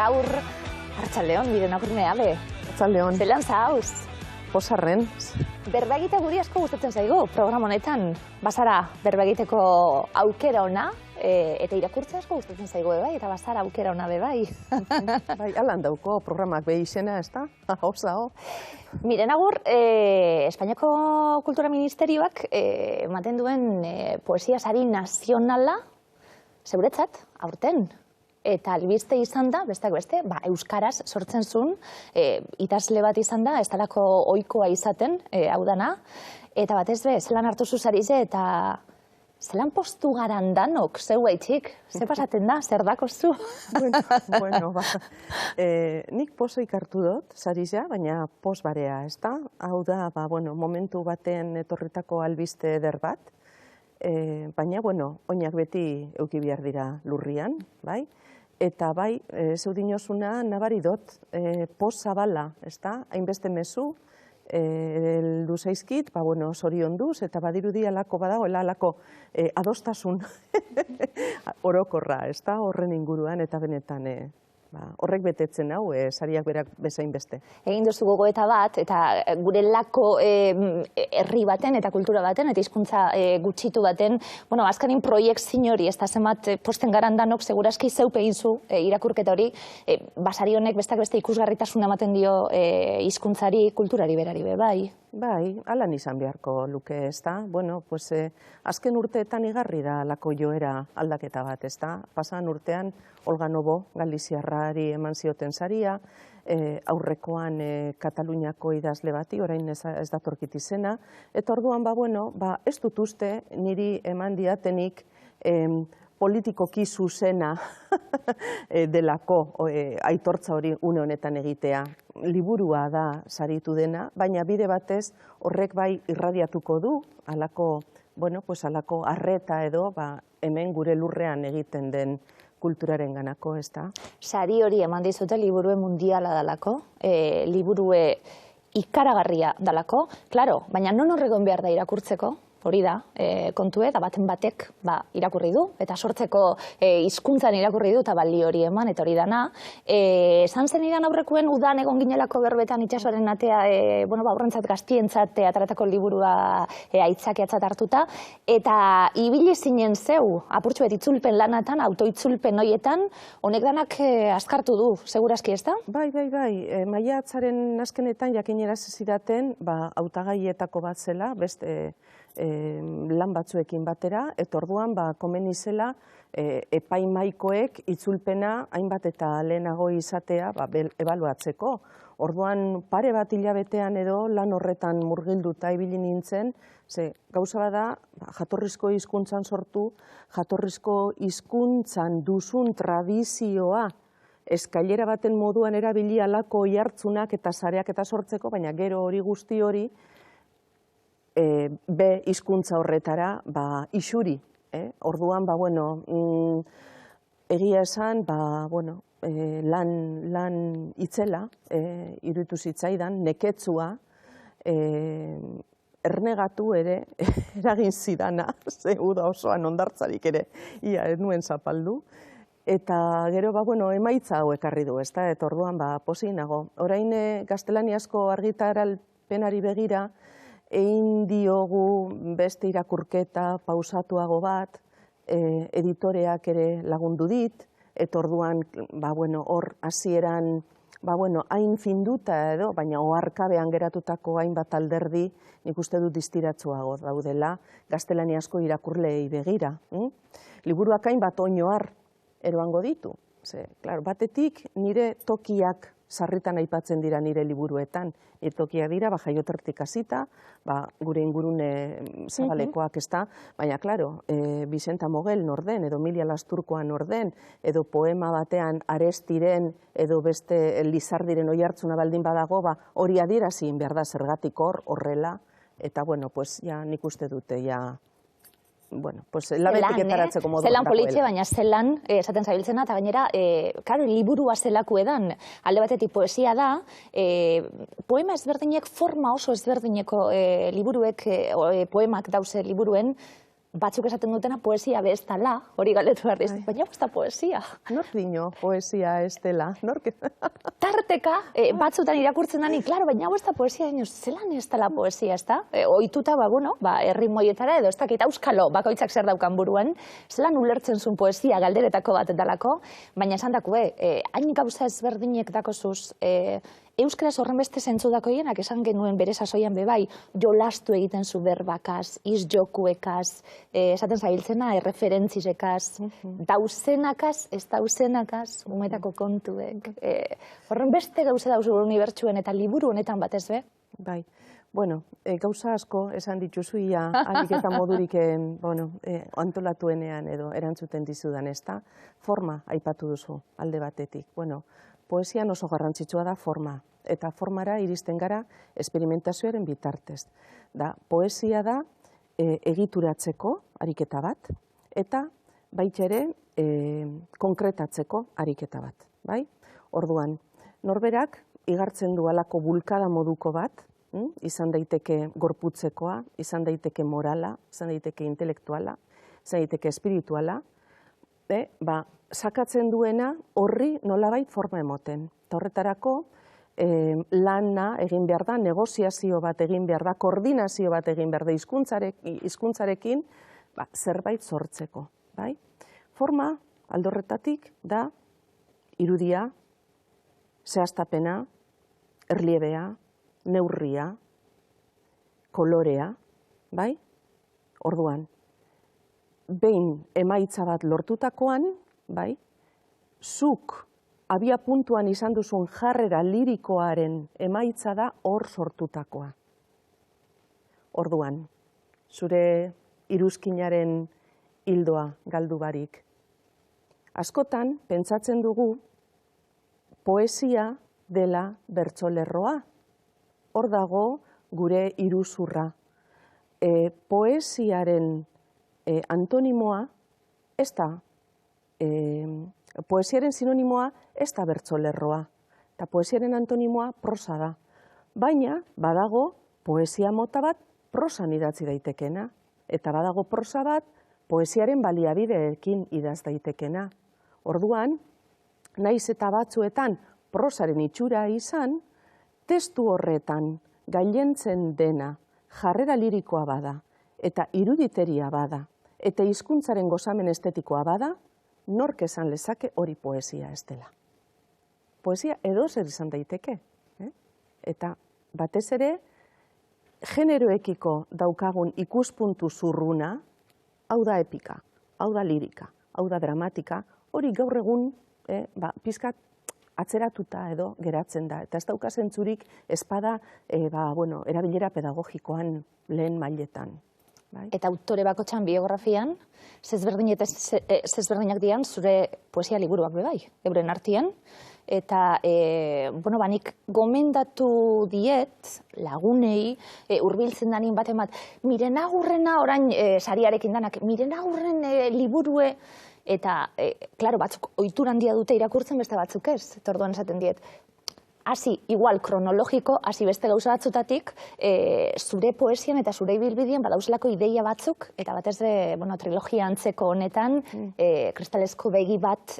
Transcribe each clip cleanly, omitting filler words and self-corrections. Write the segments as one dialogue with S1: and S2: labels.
S1: gaur, Arratsaldeon, Miren Agurneabe.
S2: Arratsaldeon.
S1: Zelan zauz?
S2: Pozarren.
S1: Berba egitea guri asko gustatzen zaigu programa honetan. Bazara berba egiteko aukera ona, eta irakurtzea asko gustatzen zaigu bai, eta bazara aukera ona be bai.
S2: Bai, alan dauko programak behi izena, ez da? Hau.
S1: Miren Agur, Espainiako Kultura Ministerioak ematen duen poesia sari nazionala, zeuretzat, aurten. Eta albiste izan da, besteak beste, euskaraz sortzen zuen, idazle bat izan da, ez dalako ohikoa izaten, hau dana. Eta batez be, zelan hartu zuzarize eta zelan postu garan danok, zeu haitxik, ze pasaten da, zer dako zu?
S2: Bueno, nik pozoik hartu dut, zariza, baina pos barea, ez da? Hau da, momentu baten etorritako albiste eder bat, baina, oinak beti euki behar dira lurrian, bai? Eta bai, zeudinozuna nabari dut, pos zabala, ez da? Hainbeste mezu, heldu zaizkit, zorionduz, eta badirudi alako badagoela alako adostasun orokorra, ez da? Horren inguruan, eta benetan horrek betetzen hau, sariak berak bezain beste.
S1: Egin duzu gogoeta bat, eta gure lako herri baten eta kultura baten, eta hizkuntza gutxitu baten, azkanin proiektzin hori, ez da zenbat posten garan danok, seguraski zeupe egin zu irakurketa hori, basari honek bestak beste ikusgarritasuna ematen dio hizkuntzari, kulturari berari be, bai?
S2: Bai, alan izan beharko luke, ez da? Azken urteetan igarri da lako joera aldaketa bat, ez da? Pasan urtean, Olga Nobo, Galiziarrari eman zioten saria, aurrekoan Kataluniako idazle bati, orain ez datorkit izena, eta orduan, ez dut uste niri eman diatenik politikoki zuzena delako aitortza hori une honetan egitea. Liburua da saritu dena, baina bide batez horrek bai irradiatuko du, alako arreta edo hemen gure lurrean egiten den kulturaren ganako, ez da?
S1: Sari hori eman dizute liburue mundiala dalako, liburue ikaragarria dalako, klaro, baina non horregon behar da irakurtzeko, hori da, kontue, da baten batek irakurri du, eta sortzeko hizkuntzan irakurri du, eta bali hori eman, eta hori dana. Esan zen idan aurrekuen udan egon ginelako berbetan itxasoaren atea, horrentzat gaztientzat ataratako liburua aitzakiatzat hartuta, eta ibili zinen zeu, apurtxu bet itzulpen lanatan, autoitzulpen hoietan, honek danak azkartu du, segurazki ez da?
S2: Bai, maiatzaren azkenetan jakineraz zidaten, hautagaietako bat zela, beste lan batzuekin batera, eta orduan komeni zela epaimaikoek itzulpena hainbat eta lehenago izatea ebaluatzeko. Orduan pare bat hilabetean edo lan horretan murgilduta ibili nintzen, ze gauza bada jatorrizko hizkuntzan sortu, jatorrizko hizkuntzan duzun tradizioa eskailera baten moduan erabili alako oihartzunak eta sareak eta sortzeko, baina gero hori guzti hori be hizkuntza horretara isuri. Orduan, egia esan, lan itzela, iruditu zitzaidan, neketsua, ernegatu ere, eragin zidana, ze uda osoan ondartzarik ere, ia ez nuen zapaldu. Eta gero, emaitza hau ekarri du, ez da, eta orduan, pozik nago. Orain gaztelaniazko argitaralpenari begira, egin diogu beste irakurketa pausatuago bat, editoreak ere lagundu dit, eta orduan, hor hasieran, hain finduta edo, baina oharkabean geratutako hainbat alderdi, nik uste dut distiratsuago daudela, gaztelaniazko irakurleei begira. Liburuak hainbat oinoar eroango ditu. Batetik nire tokiak sarritan aipatzen dira nire liburuetan. Tokiak dira, jaiotertik hasita, gure ingurune zabalekoak ez da, baina, klaro, Vicenta Mogel norden, edo Milia Lasturkoa norden, edo poema batean Arestiren, edo beste Lizardiren oihartzuna baldin badago, hori adierazin behar da zergatik horrela, eta, nik uste dute, labetik etaratzeko modu
S1: zelan politxe, baina zelan, esaten zabiltzena, eta gainera, liburua zelako edan, alde batetik poesia da, poema ezberdinek, forma oso ezberdineko liburuek, poemak dauze liburuen, batzuk esaten dutena poesia bestala, hori galdetu behar dizut, baina ez da poesia.
S2: Nork dino poesia ez dela? Nork?
S1: Tarteka, batzutan irakurtzen dani, klaro, baina ez da poesia, zelan ez dela poesia, ez da? Ohituta, errimoietara edo ez dakit auskalo, bakoitzak zer daukan buruan, zelan ulertzen zuen poesia galderetako bat dalako, baina esan dakue, hain gauza ezberdinek dakozuz, euskaraz horren beste zentzu dakoienak, esan genuen bere sasoian bebai, jolastu egiten zu berbakaz, izjokuekaz, esaten zabiltzena, erreferentzizekaz, dauzenakaz, ez dauzenakaz, umetako kontuek. Horren beste gauza dauzu unibertsuen eta liburu honetan batez be?
S2: Bai. Bueno, gauza asko esan dituzu ia, alik eta modurik antolatuenean edo erantzuten dizudan, ez da? Forma aipatu duzu alde batetik. Bueno, poesian oso garrantzitsua da forma, eta formara iristen gara esperimentazioaren bitartez. Poesia da egituratzeko ariketa bat, eta baita ere konkretatzeko ariketa bat. Orduan, norberak igartzen du halako bulkada moduko bat, izan daiteke gorputzekoa, izan daiteke morala, izan daiteke intelektuala, izan daiteke espirituala, sakatzen duena horri nolabait forma emoten. Eta horretarako lana egin behar da, negoziazio bat egin behar da, koordinazio bat egin behar da hizkuntzarekin zerbait sortzeko. Forma aldorretatik da irudia, zehaztapena, erliebea, neurria, kolorea, orduan, behin emaitza bat lortutakoan, zuk abia puntuan izan duzun jarrera lirikoaren emaitza da hor sortutakoa. Orduan, zure iruzkinaren hildoa galdu barik. Askotan, pentsatzen dugu, poesia dela bertsolerroa. Hor dago gure iruzurra. Poesiaren antonimoa ez da, poesiaren sinonimoa ez da bertsolerroa, eta poesiaren antonimoa prosa da. Baina, badago poesia mota bat prosan idatzi daitekena, eta badago prosa bat poesiaren baliabideekin idaz daitekena. Orduan, naiz eta batzuetan prosaren itxura izan, testu horretan gailentzen dena jarrera lirikoa bada, eta iruditeria bada, eta hizkuntzaren gozamen estetikoa bada, nork esan lezake hori poesia ez dela. Poesia edozer izan daiteke. Eta batez ere, generoekiko daukagun ikuspuntu zurruna, hau da epika, hau da lirika, hau da dramatika, hori gaur egun pizkat atzeratuta edo geratzen da. Eta ez dauka zentzurik espada erabilera pedagogikoan lehen mailetan.
S1: Eta autore bakotxan biografian, zezberdinak dian zure poesia liburuak bebai, euren artian. Eta, nik gomendatu diet lagunei, hurbiltzen danin bat emat, miren agurrena, orain sariarekin danak, miren agurren liburue, eta, klaro, batzuk ohitura handia dute irakurtzen, beste batzuk ez, eta orduan esaten diet. Hasi, igual, kronologiko, hasi beste gauza batzutatik, zure poesian eta zure ibilbidean badauzelako ideia batzuk, eta batez trilogia antzeko honetan, kristalesko begi bat,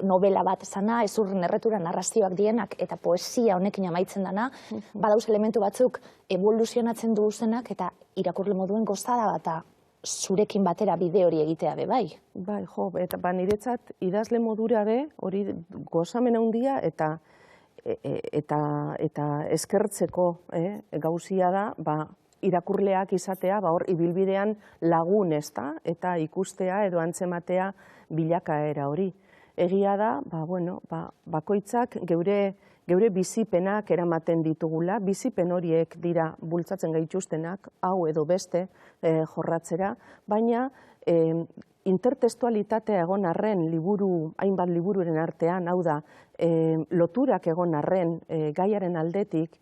S1: novela bat zana, ezurren erretura narrazioak dienak, eta poesia honekin amaitzen dana, badauz elementu batzuk evoluzionatzen duzenak, eta irakurle moduen gozada bat, zurekin batera bide hori egitea be, bai?
S2: Bai, eta niretzat idazle modura be, hori gozamen handia eta eskertzeko gauzia da, irakurleak izatea, hor ibilbidean lagun ez da, eta ikustea edo antzematea bilakaera hori. Egia da, bakoitzak geure bizipenak eramaten ditugula, bizipen horiek dira bultzatzen gaituztenak, hau edo beste jorratzera, baina intertextualitatea egon arren hainbat libururen artean, hau da, loturak egon arren gaiaren aldetik,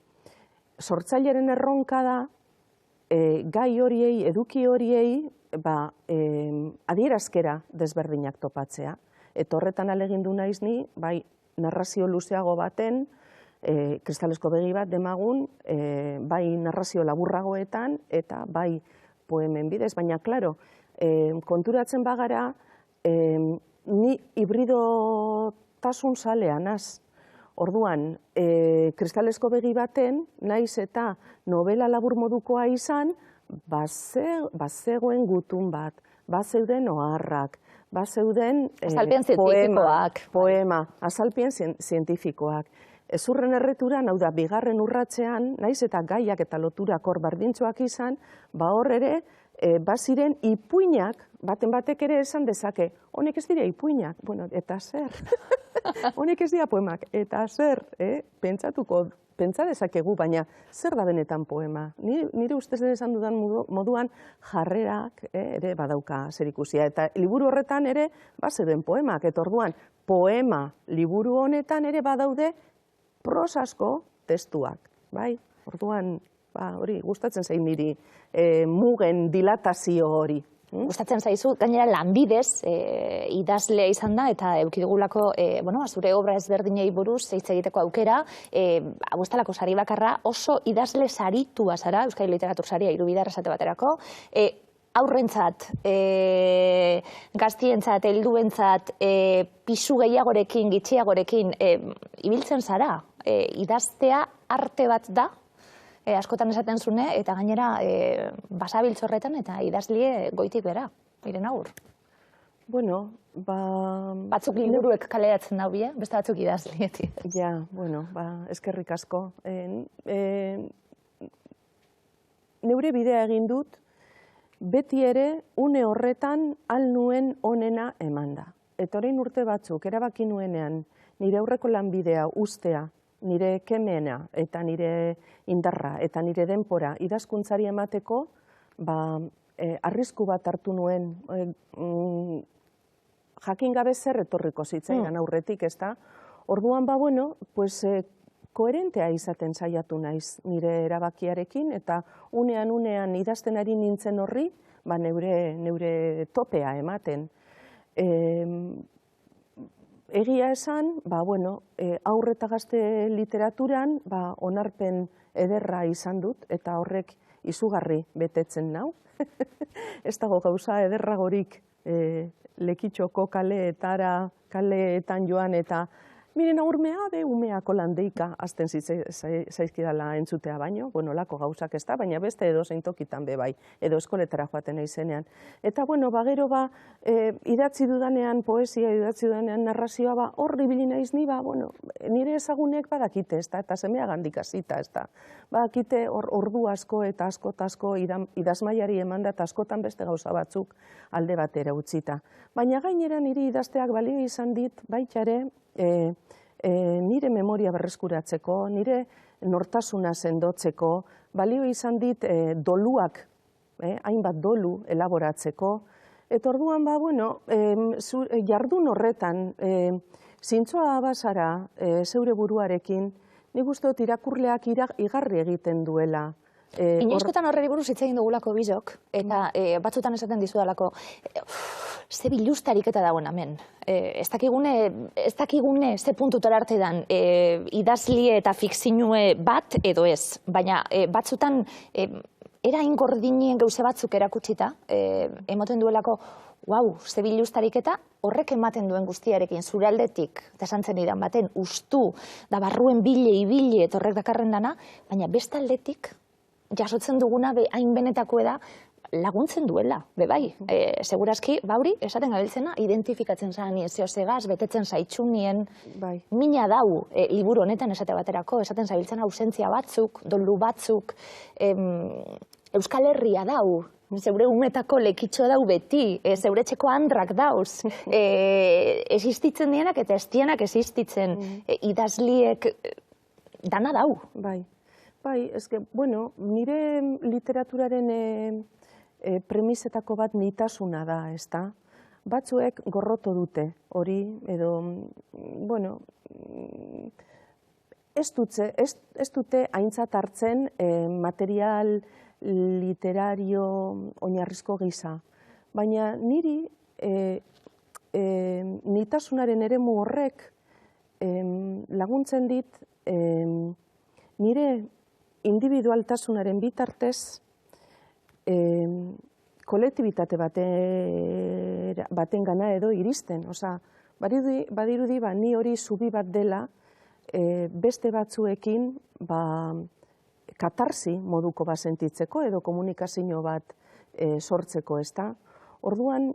S2: sortzailearen erronka da, gai horiei, eduki horiei, adierazkera desberdinak topatzea. Eta horretan alegindu naiz ni, bai, narrazio luzeago baten, kristalesko begi bat demagun, bai narrazio laburragoetan, eta bai poemen bidez, baina, klaro, konturatzen bagara, ni hibridotasun zalean az. Orduan, kristalesko begi baten, naiz eta novela labur modukoa izan, bazegoen gutun bat, bazeuden oharrak, bazeuden poema, azalpien zientifikoak. Ezurren erreturan, hau da, bigarren urratzean, naiz eta gaiak eta loturak hor berdintxoak izan, hor ere, baziren ipuinak, baten batek ere esan dezake, honek ez dira ipuinak, bueno, eta zer? Honek ez dira poemak, eta zer? Pentsa dezakegu, baina zer da benetan poema? Nire ustez esan dudan moduan jarrerak ere badauka zerikusia, eta liburu horretan ere bazeuden poemak, eta orduan poema liburu honetan ere badaude prosasko testuak, bai? Orduan, hori, gustatzen zain niri mugen dilatazio hori.
S1: Gustatzen zaizu, gainera lanbidez idazlea izan da, eta eukidugulako zure obra ezberdinei buruz hitz egiteko aukera, abuztalako sari bakarra oso idazle saritua zara, Euskal Literatur Saria Hirubider esate baterako, aurrentzat, gaztientzat, helduentzat, pisu gehiagorekin, gitxiagorekin, ibiltzen zara, idaztea arte bat da, askotan esaten zune, eta gainera basabiltzorretan eta idazlie goitik bera, miren aur.
S2: Bueno,
S1: batzuk liburuek kaleratzen dau bie, beste batzuk idazlietik.
S2: Ja, bueno, eskerrik asko. Neure bidea egin dut, beti ere une horretan al nuen onena emanda. Eta orain urte batzuk, erabaki nuenean, nire aurreko lanbidea ustea, nire kemena eta nire indarra eta nire denpora idazkuntzari emateko, arrisku bat hartu nuen, jakin gabe zer etorriko zitzaidan aurretik, ez da? Orduan, koherentea izaten saiatu naiz nire erabakiarekin, eta unean idazten ari nintzen horri, neure topea ematen. Egia esan, aurre eta gazte literaturan onarpen ederra izan dut, eta horrek izugarri betetzen nau. Ez dago gauza ederragorik Lekitxoko kaleetan joan eta miren aurmea be umeako landeika azten zaizkidala entzutea baino, lako gauzak ez da, baina beste edozein tokitan be bai, edo eskoletara joaten izenean. Eta gero idatzi dudanean poesia, idatzi dudanean narrazioa, horri ibili naiz ni, nire ezagunek badakite, ez da, eta semea gandik hasita, ez da. Badakite ordu asko eta asko idazmaiari emanda eta askotan beste gauza batzuk alde batera utzita. Baina gainera niri idazteak balio izan dit, baitare, nire memoria berreskuratzeko, nire nortasuna sendotzeko, balio izan dit doluak, hainbat dolu elaboratzeko, eta orduan jardun horretan, zintzoa bazara zeure buruarekin, nik uste dut irakurleak igarri egiten duela.
S1: Inoizkotan horreri buruz hitz egin dugulako bizok, eta batzutan esaten dizudalako, ze bilustarik eta dagoen hemen. Ez dakigune ze puntutara arte dan idazlie eta fikzinue bat edo ez, baina batzutan erain gordinien gauze batzuk erakutsita, emoten duelako, ze bilustarik eta horrek ematen duen guztiarekin, zure aldetik, eta esantzen idan baten, ustu, da barruen ibile, eta horrek dakarren dana, baina beste aldetik, jasotzen duguna hain benetako da laguntzen duela, bai. Segurazki, bauri, esaten gabiltzena, identifikatzen zan nien zehozegaz, betetzen zaitxunien, mina dau liburu honetan esate baterako, esaten zabiltzen ausentzia batzuk, dolu batzuk, Euskal Herria dau, zeure umetako lekitxo dau beti, zeure txeko handrak dauz, existitzen dienak eta ez dienak existitzen, idazliek dana dau.
S2: Bai, nire literaturaren premisetako bat nitasuna da, ez da? Batzuek gorroto dute hori, edo, ez dute aintzat hartzen material literario oinarrizko gisa. Baina niri nitasunaren eremu horrek laguntzen dit nire individualtasunaren bitartez kolektibitate baten gana edo iristen. Osa, badirudi ni hori zubi bat dela beste batzuekin katarsi moduko bat sentitzeko edo komunikazio bat sortzeko, ezta? Orduan,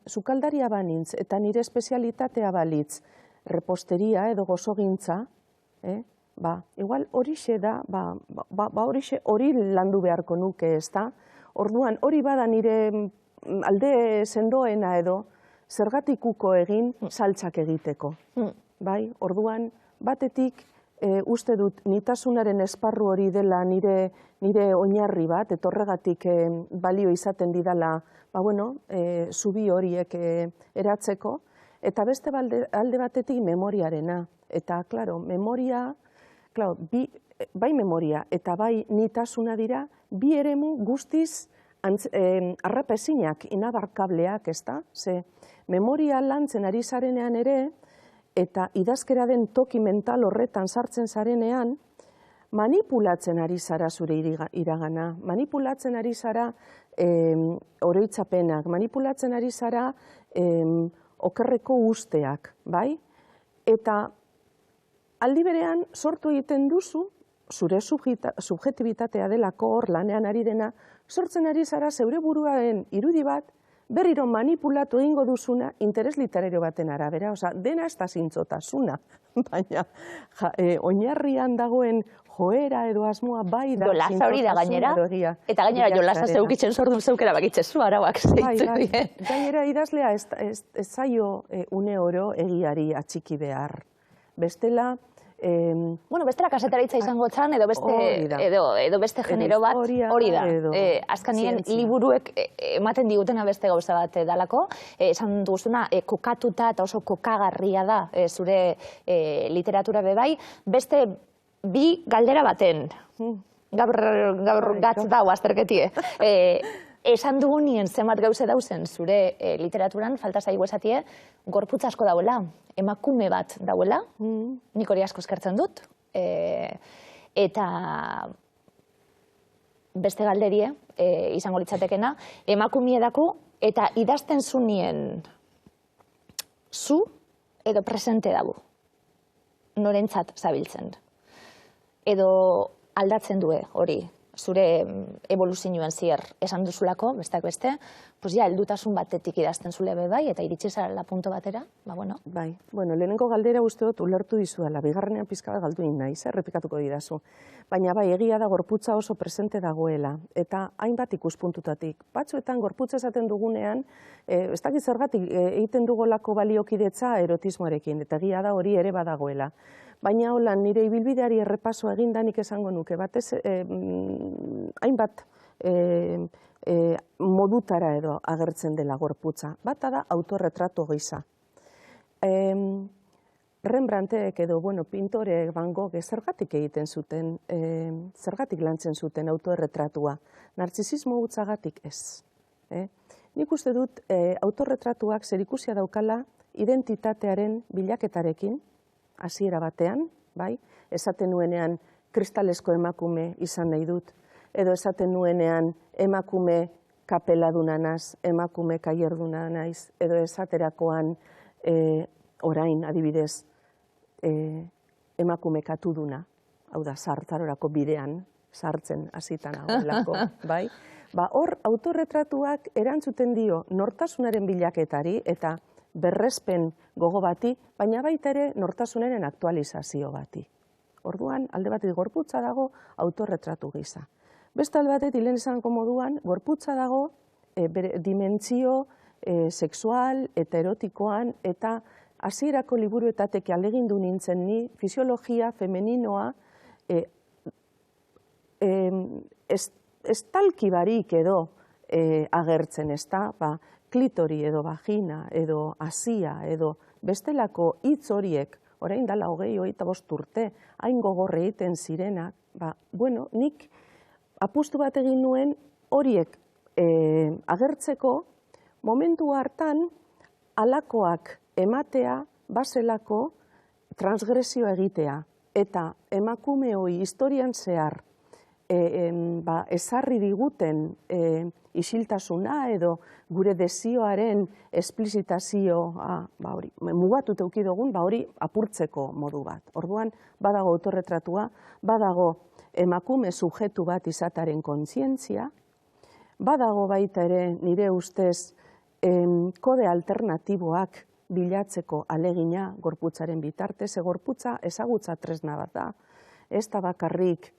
S2: sukaldaria banintz eta nire espezialitatea balitz reposteria edo gozogintza, igual horixe da, hori landu beharko nuke, ezta? Orduan, hori bada nire alde sendoena edo zergatikuko egin saltsak egiteko. Orduan, batetik uste dut nitasunaren esparru hori dela nire oinarri bat, eta horregatik balio izaten didala zubi horiek eratzeko, eta beste alde batetik memoriarena. Eta, klaro, bai memoria eta bai nitasuna dira, bi eremu guztiz arrapezinak, inabarkableak, ezta? Ze, memoria lantzen ari zarenean ere, eta idazkera den toki mental horretan sartzen zarenean, manipulatzen ari zara zure iragana, manipulatzen ari zara oroitzapenak, manipulatzen ari zara okerreko usteak, bai? Eta aldi berean sortu egiten duzu, zure subjetibitatea delako hor lanean ari dena, sortzen ari zara zeure buruaren irudi bat, berriro manipulatu egingo duzuna interes literario baten arabera, oza, dena ez da zintzotasuna, baina oinarrian dagoen joera edo asmoa bai da
S1: Jolasa hori da gainera, eta gainera jolasa zeukitzen sordu zeukera bakitzezu, arauak zeitu dien.
S2: Gainera idazlea ez zaio une oro egiari atxiki behar. Bestela,
S1: bestela kasetaritza izango txan, edo beste genero bat hori da. Azkanien liburuek ematen digutena beste gauza bat dalako. Esan duguzuna, kokatuta eta oso kokagarria da zure literatura bebai. Beste bi galdera baten, gaur gatz dau azterketie. Esan dugunien zenbat gauze dauzen zure literaturan, falta zaigu esatie, gorputz asko dauela, emakume bat dauela, nik hori asko eskertzen dut, eta beste galderie, izango litzatekena, emakumie daku, eta idazten zunien zu edo presente dago, norentzat zabiltzen. Edo aldatzen due hori, zure evoluzioen zier esan duzulako, besteak beste, heldutasun batetik idazten zule bai, eta iritsi zarela punto batera,
S2: Bai, lehenengo galdera uste dut ulertu dizuela, bigarrenean pizka bat galdu naiz, errepikatuko didazu. Baina bai, egia da gorputza oso presente dagoela, eta hainbat ikuspuntutatik. Batzuetan gorputza esaten dugunean, ez dakit zergatik egiten dugolako baliokidetza erotismoarekin, eta egia da hori ere badagoela. Baina holan, nire ibilbideari errepaso egindanik esango nuke, batez hainbat modutara edo agertzen dela gorputza. Bata da autorretratu gisa. Rembrandtek edo, pintoreek Van Gogh zergatik egiten zuten, zergatik lantzen zuten autorretratua. Narzisismo hutsagatik ez. Nik uste dut autorretratuak zerikusia daukala identitatearen bilaketarekin, hasiera batean, bai, esaten nuenean kristalesko emakume izan nahi dut, edo esaten nuenean emakume kapeladuna naz, emakume kaierduna naiz, edo esaterakoan orain adibidez emakume katuduna, hau da, sartzarorako bidean, sartzen hasitan hauelako, bai? Hor, autorretratuak erantzuten dio nortasunaren bilaketari eta berrespen gogo bati, baina baita ere nortasunaren aktualizazio bati. Orduan, alde batetik gorputza dago autorretratu gisa. Beste alde batetik lehen esango moduan, gorputza dago dimentsio sexual eta erotikoan eta hasierako liburuetatik alegindu nintzen ni fisiologia femeninoa estalki barik edo agertzen, ez da, klitori edo vagina edo hasia edo bestelako hitz horiek, orain dala 25 urte, hain gogorre egiten zirenak, nik apustu bat egin nuen horiek agertzeko momentu hartan halakoak ematea bazelako transgresio egitea eta emakume hori historian zehar ezarri diguten isiltasuna edo gure desioaren esplizitazioa mugatut eduki dugun, hori apurtzeko modu bat. Orduan, badago autorretratua, badago emakume subjektu bat izataren kontzientzia, badago baita ere nire ustez kode alternatiboak bilatzeko alegina gorputzaren bitartez, gorputza ezagutza tresna bat da, ez da bakarrik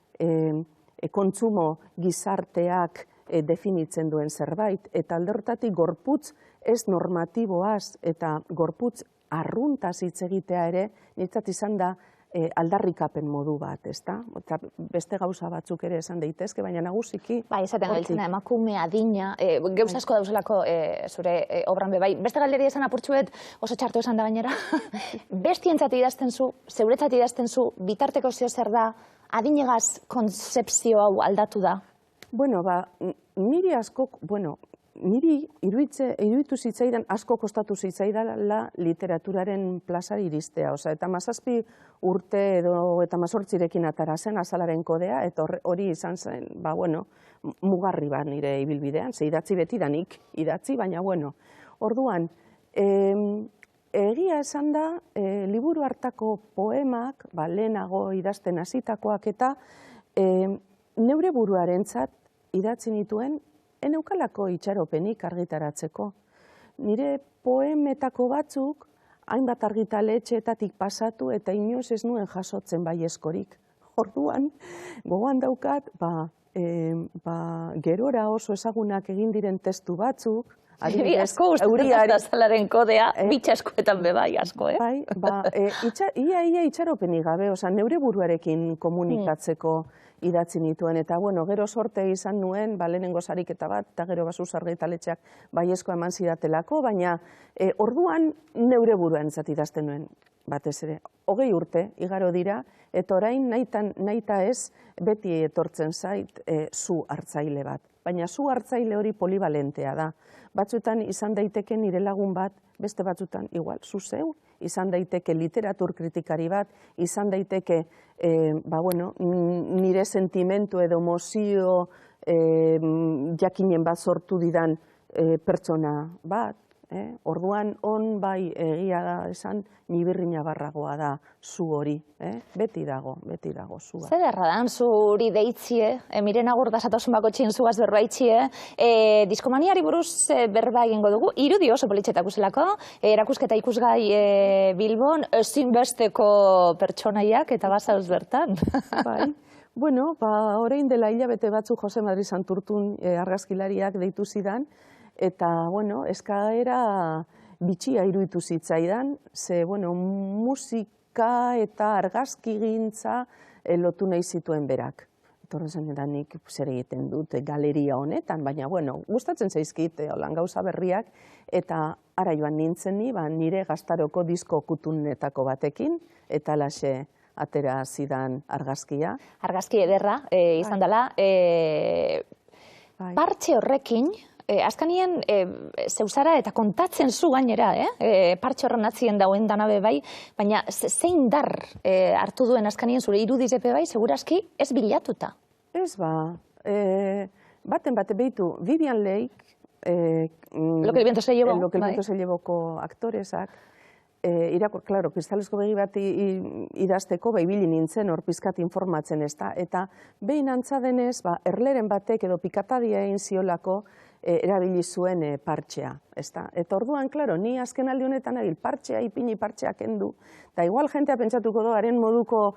S2: kontsumo gizarteak definitzen duen zerbait, eta alde horretatik gorputz ez normatiboaz eta gorputz arruntaz hitz egitea ere, niretzat izan da aldarrikapen modu bat, ezta? Beste gauza batzuk ere esan daitezke, baina nagusiki...
S1: Bai, esaten gabiltzena, emakume adina, geuz asko dauzelako zure obran bebai. Beste galderi esan apurtxuet, oso txartu esan da gainera. Bestientzat idazten zu, zeuretzat idazten zu, bitarteko zeo zer da, adinegaz konzepzio hau aldatu da?
S2: Bueno, niri askok, niri iruditu zitzaidan, asko kostatu zitzaidala literaturaren plazari iristea. Eta 17 urte edo eta 18rekin atara zen azalaren kodea, eta hori izan zen, mugarri bat nire ibilbidean, ze idatzi beti danik, idatzi, baina orduan, egia esan da, liburu hartako poemak, lehenago idazten hasitakoak eta neure buruarentzat idatzi nituen, eneukalako itxaropenik argitaratzeko. Nire poemetako batzuk, hainbat argitaletxeetatik pasatu eta inoiz ez nuen jasotzen baiezkorik. Orduan, gogoan daukat, gerora oso ezagunak egin diren testu batzuk,
S1: asko ustetan azalaren kodea, bitxaskoetan bebai asko,
S2: ia itxaropenik gabe, neure buruarekin komunikatzeko idatzi nituen, eta gero sorte izan nuen, lehenengo sariketa bat, eta gero Basus argitaletxeak baiezkoa eman zidatelako, baina orduan neure buruarentzat idazten nuen, batez ere, 20 urte igaro dira, eta orain nahita ez beti etortzen zait zu hartzaile bat. Baina zu hartzaile hori polivalentea da. Batzuetan izan daiteke nire lagun bat, beste batzuetan igual, zu zeu, izan daiteke literatur kritikari bat, izan daiteke nire sentimentu edo emozio jakinen bat sortu didan pertsona bat. Orduan, bai egia da esan, nibirrina barragoa da zu hori. Beti dago zua.
S1: Zer erradan zuri deitzie, miren agur dasatosun bako txin zugaz berba itxie, diskomaniari buruz berba egingo dugu, irudi oso politxetak uzelako, erakusketa ikusgai Bilbon, ezinbesteko pertsonaiak eta bazauz bertan.
S2: Bai. Orain dela hilabete batzu Jose Madri Santurtun argazkilariak deitu zidan, eta, eskaera bitxia iruditu zitzaidan, ze, musika eta argazki gintza lotu nahi zituen berak. Torren zen nik zer egiten dut galeria honetan, baina, gustatzen zaizkit holan gauza berriak, eta ara joan nintzen nire gaztaroko disko kutunetako batekin, eta alaxe atera zidan argazkia.
S1: Argazki ederra izan dela. Partxe horrekin, azkanien zeuzara eta kontatzen zu gainera, partxe horren atzien dauen danabe bai, baina zein dar hartu duen azkanien zure irudizepe bai, segurazki ez bilatuta?
S2: Ez baten behitu, Vivian Leigh,
S1: Lo que el viento se llevó.
S2: Lo que el viento se llevoko aktoresak, claro, kristalezko begi bat idazteko, ibili nintzen hor pizkat informatzen ez da, eta behin antza denez, erleren batek edo pikatadia egin ziolako erabili zuen partxea. Eta orduan, claro, ni azken aldi honetan nabil partxea, ipini partxea kendu, eta igual jentea pentsatuko do, haren moduko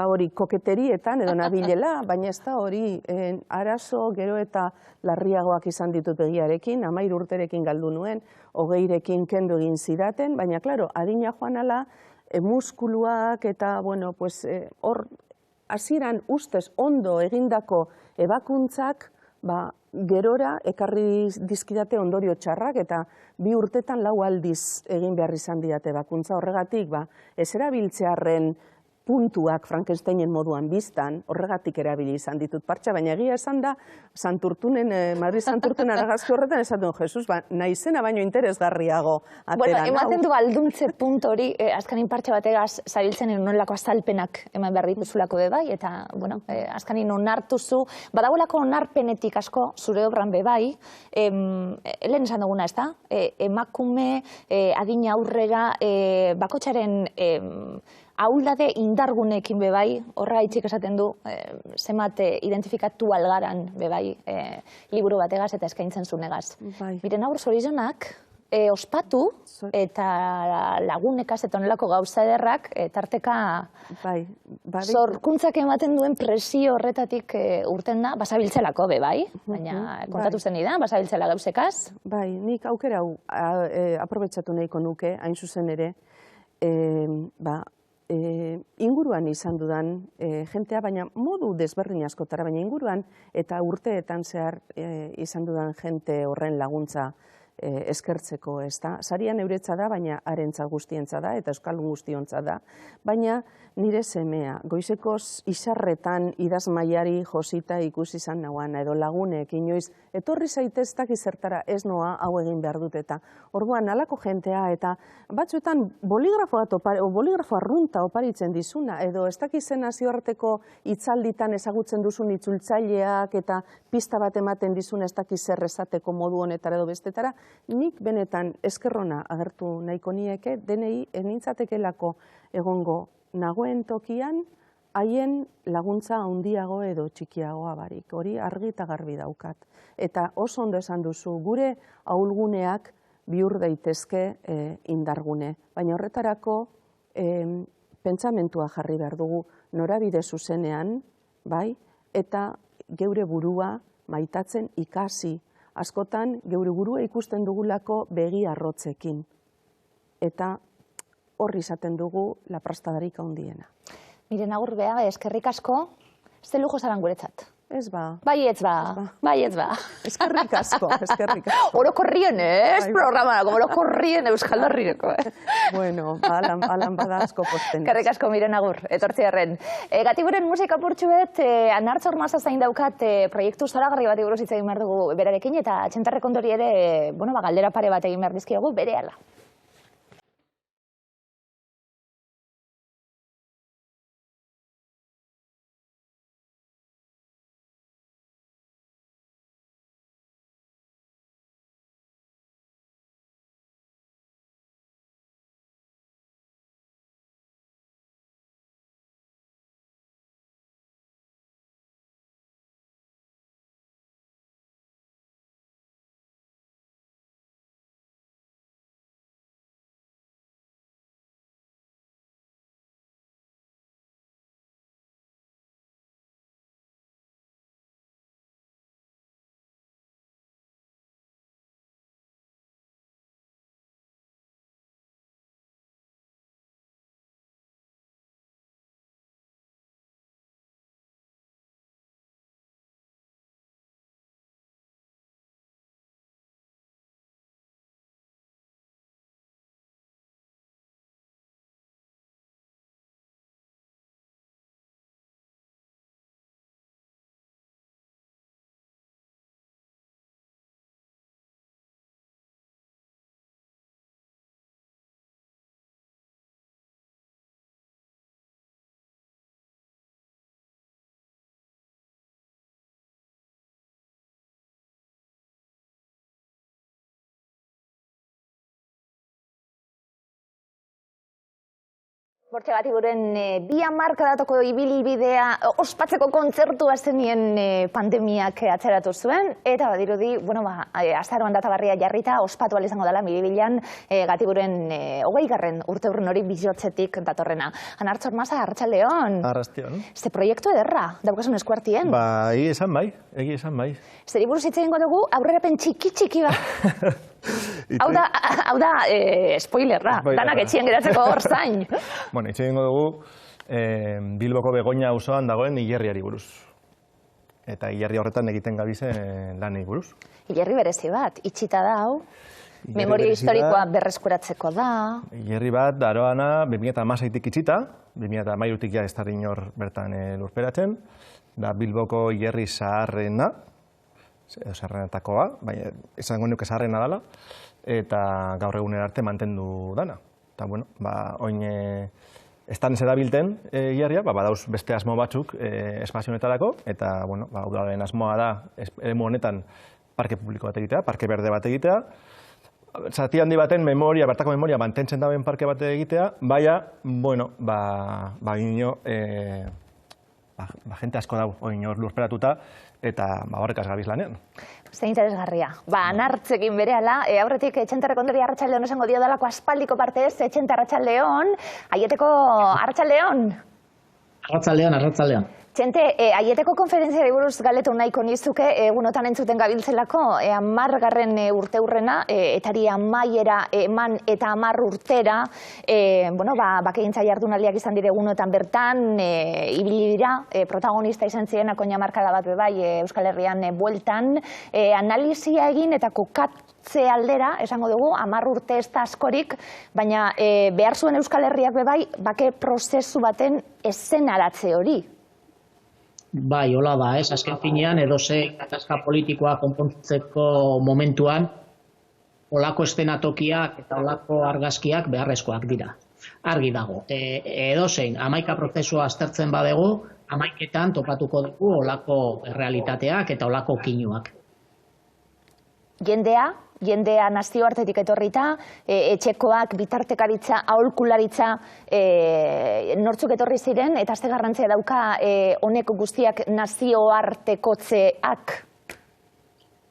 S2: hori koketerietan edo nabilela, baina ez da hori arazo gero eta larriagoak izan ditut begiarekin, 13 urterekin galdu nuen, 20rekin kendu egin zidaten, baina, claro, adina joan ala, muskuluak eta, hor, hasieran ustez ondo egindako ebakuntzak, gerora ekarri dizkidate ondorio txarrak eta 2 urtetan 4 aldiz egin behar izan didate bakuntza horregatik, ez erabiltzearren puntuak Frankensteinen moduan biztan, horregatik erabili izan ditut partxa, baina egia esan da, Madrid Santurtunen argazki horretan esan duen, Jesus, naizena baino interesgarriago atera.
S1: Bueno, ematen du alduntze puntu hori, azkanin partxa bategaz zabiltzen nolako azalpenak eman behar dituzulako bebai, eta, bueno, azkanin onartuzu, badagoelako onarpenetik asko zure obran bebai, lehen esan duguna, ez da? Emakume, adina aurrera, bakotxaren ahuldade indargunekin bebai, horregaitzik esaten du, zemat identifikatu algaran bebai liburu bategaz eta eskaintzen zunegaz. Miren aur zorizonak, ospatu eta lagunekaz eta onelako gauza ederrak tarteka zorkuntzak ematen duen presio horretatik urten da, basabiltzelako bebai, baina kontatu zen da, basabiltzela gauzekaz.
S2: Bai, nik aukera hau aprobetsatu nahiko nuke, hain zuzen ere, inguruan izan dudan jentea, baina modu desberdin askotara, baina inguruan eta urteetan zehar izan dudan jente horren laguntza eskertzeko, ez da. Sarian euretza da, baina harentza guztientza da, eta euskaldun guztiontza da, baina nire semea, goizeko izarretan idazmaiari josita ikusi izan nagoan, edo lagunek, inoiz, etorri zaiteztak izertara ez noa hau egin behar dut, eta orduan alako jentea, eta batzuetan boligrafo arrunta oparitzen dizuna, edo ez dakizen nazioarteko itzalditan ezagutzen duzun itzultzaileak, eta pista bat ematen dizun ez dakiz zer esateko modu honetara edo bestetara, nik benetan eskerrona agertu nahiko nieke, denei enintzatekelako egongo nagoen tokian, haien laguntza handiago edo txikiagoa barik. Hori argi eta garbi daukat. Eta oso ondo esan duzu, gure ahulguneak bihur daitezke indargune. Baina horretarako pentsamentua jarri behar dugu norabide zuzenean, bai, eta geure burua maitatzen ikasi. Askotan, geure burua ikusten dugulako begi arrotzekin. Eta horri izaten dugu laprastadarik handiena.
S1: Miren agur beha, eskerrik asko, ze lujo zaran guretzat.
S2: Ez ba.
S1: Baietz ba.
S2: Eskerrik asko, eskerrik asko.
S1: Orokorrien, programarako, orokorrien Euskal Herrireko.
S2: Bueno, alan bada asko posten.
S1: Eskerrik asko, Miren agur, etortzi harren. Gatiburen musika purtsuet, Anartz Ormaza zain daukat proiektu zoragarri bat buruz hitz egin behar dugu berarekin, eta txentarrek ondori ere, galdera pare bat egin behar dizkiagu, berehala. Bortxe Gatiburen bi hamarka datoko ibilbidea ospatzeko kontzertua zenien pandemiak atzeratu zuen, eta badirudi, azaroan databarria jarrita ospatu ahal izango dela Miribilan Gatiburen 20. urteurren hori bizotzetik datorrena. Anartz Ormaza, arratsaldeon.
S3: Arrastion.
S1: Ze proiektu ederra, daukasun eskuartien.
S3: Egi esan bai.
S1: Zeri buruz hitz egingo dugu, aurrerapen txiki bat. Hau da, spoilerra, danak etxien geratzeko hor zain.
S3: Bueno, hitz egingo dugu Bilboko Begoña auzoan dagoen hilerriari buruz. Eta hilerri horretan egiten gabizen lanei buruz.
S1: Hilerri berezi bat, itxita da hau? Memoria historikoa berreskuratzeko da.
S3: Hilerri bat, daroana, 2016-tik itxita, 2013-tik ja ez da inor bertan lurperatzen, da Bilboko hilerri zaharrena, edo zaharrenetakoa, baina izango nuke zaharrena dela, eta gaur egunera arte mantendu dana. Eta, bueno, oin estan zerabilten hilerriak, badauz beste asmo batzuk espazio honetarako, eta, bueno, udalaren asmoa da, eremu honetan, parke publiko bat egitea, parke berde bat egitea, zati handi baten memoria, bertako memoria mantentzen dauen parke bat egitea, baina, bueno, jente asko dau, oinor lurperatuta, eta horrekaz gabiz lanean.
S1: Ze interesgarria. Nartzekin berehala, aurretik Txente Rekonderi Arratsaldeon esango dio dalako aspaldiko parte ez, Txente Arratsaldeon, Aieteko Arratsaldeon.
S4: Arratsaldeon.
S1: Txente, Aieteko konferentziari buruz galetu nahiko nizuke, egunotan entzuten gabiltzelako, 10. urteurrena, etari amaiera eman eta 10 urtera, bakegintza jardunaldiak izan dire egunotan bertan, ibili dira, protagonista izan zirenak oinamarkada bat bebai Euskal Herrian bueltan, analizia egin eta kokatze aldera, esango dugu, 10 urte ez da askorik, baina behar zuen Euskal Herriak bebai, bake prozesu baten eszenaratze hori.
S4: Bai, hola da, azken finean edoze gatazka politikoa konpontzeko momentuan olako eszenatokiak eta olako argazkiak beharrezkoak dira. Argi dago, edozein 11 prozesua aztertzen badegu, 11etan topatuko dugu olako errealitateak eta olako kinuak. Jendea nazioartetik etorrita, etxekoak, bitartekaritza, aholkularitza nortzuk etorri ziren, eta azte garrantzia dauka honek guztiak nazioartekotzeak.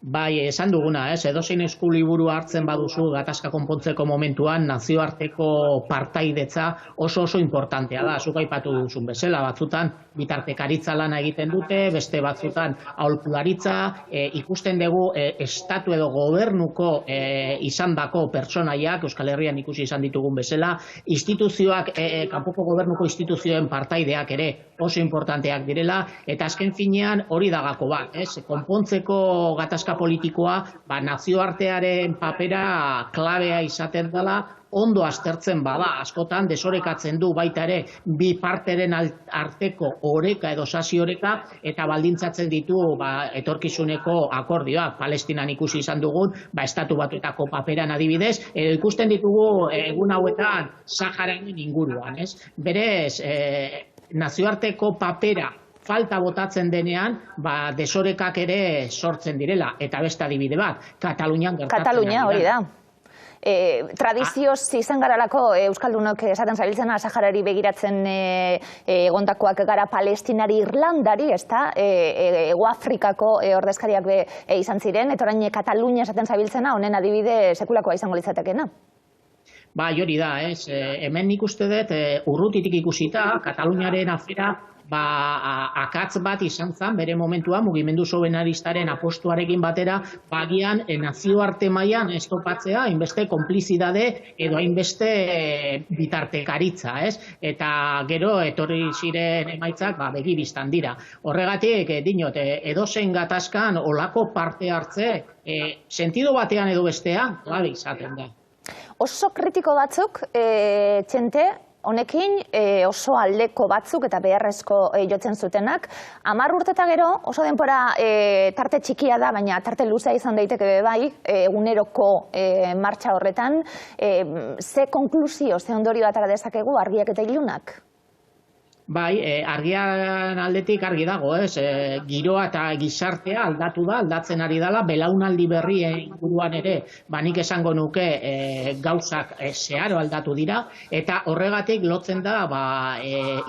S4: Bai, esan duguna, edozein eskuliburu hartzen baduzu gatazka konpontzeko momentuan nazioarteko partaidetza oso importantea da. Zuk aipatu duzun bezala, batzutan bitartekaritza lana egiten dute, beste batzutan aholkularitza, ikusten dugu estatu edo gobernuko izandako pertsonaiak, Euskal Herrian ikusi izan ditugun bezala, instituzioak, kanpoko gobernuko instituzioen partaideak ere oso importanteak direla, eta azken finean hori dagako bat, konpontzeko gatazka politikoa, nazioartearen papera klabea izaten dela, ondo aztertzen bada, askotan desorekatzen du baita ere bi parteren arteko oreka edo sasi oreka, eta baldintzatzen ditu etorkizuneko akordioak. Palestinan ikusi izan dugun, estatu batuetako paperan adibidez, edo ikusten ditugu egun hauetan Sahararen inguruan. Berez, nazioarteko papera falta botatzen denean, desorekak ere sortzen direla. Eta beste adibide bat, Katalunian gertatzen.
S1: Katalunia, hori da. Tradizioz izan garalako Euskaldunok esaten zabiltzena Saharari begiratzen egondakoak gara Palestinari, Irlandari, Hego Afrikako ordezkariak izan ziren, eta orain Katalunia esaten zabiltzena, honen adibide sekulakoa izango litzatekeena.
S4: Bai, hori da, hemen nik uste dut urrutitik ikusita, Kataluniaren afera akatz bat izan zen, bere momentua, mugimendu soberanistaren apostuarekin batera, bagian nazioarte mailan estopatzea, hainbeste konplizidade edo hainbeste bitartekaritza, Eta gero etorri ziren emaitzak begi bistan dira. Horregatik, dinot, edozein gatazkan olako parte hartze, sentido batean edo bestean, gabe izaten da.
S1: Oso kritiko batzuk, Txente, honekin oso aldeko batzuk eta beharrezko jotzen zutenak. 10 urte eta gero, oso denbora tarte txikia da, baina tarte luzea izan daiteke bai, eguneroko martxa horretan. Ze konklusio, ze ondorio atara dezakegu argiak eta ilunak?
S4: Bai, argian aldetik argi dago, giroa eta gizartea aldatu da, aldatzen ari dela, belaunaldi berrien inguruan ere, nik esango nuke gauzak zeharo aldatu dira, eta horregatik lotzen da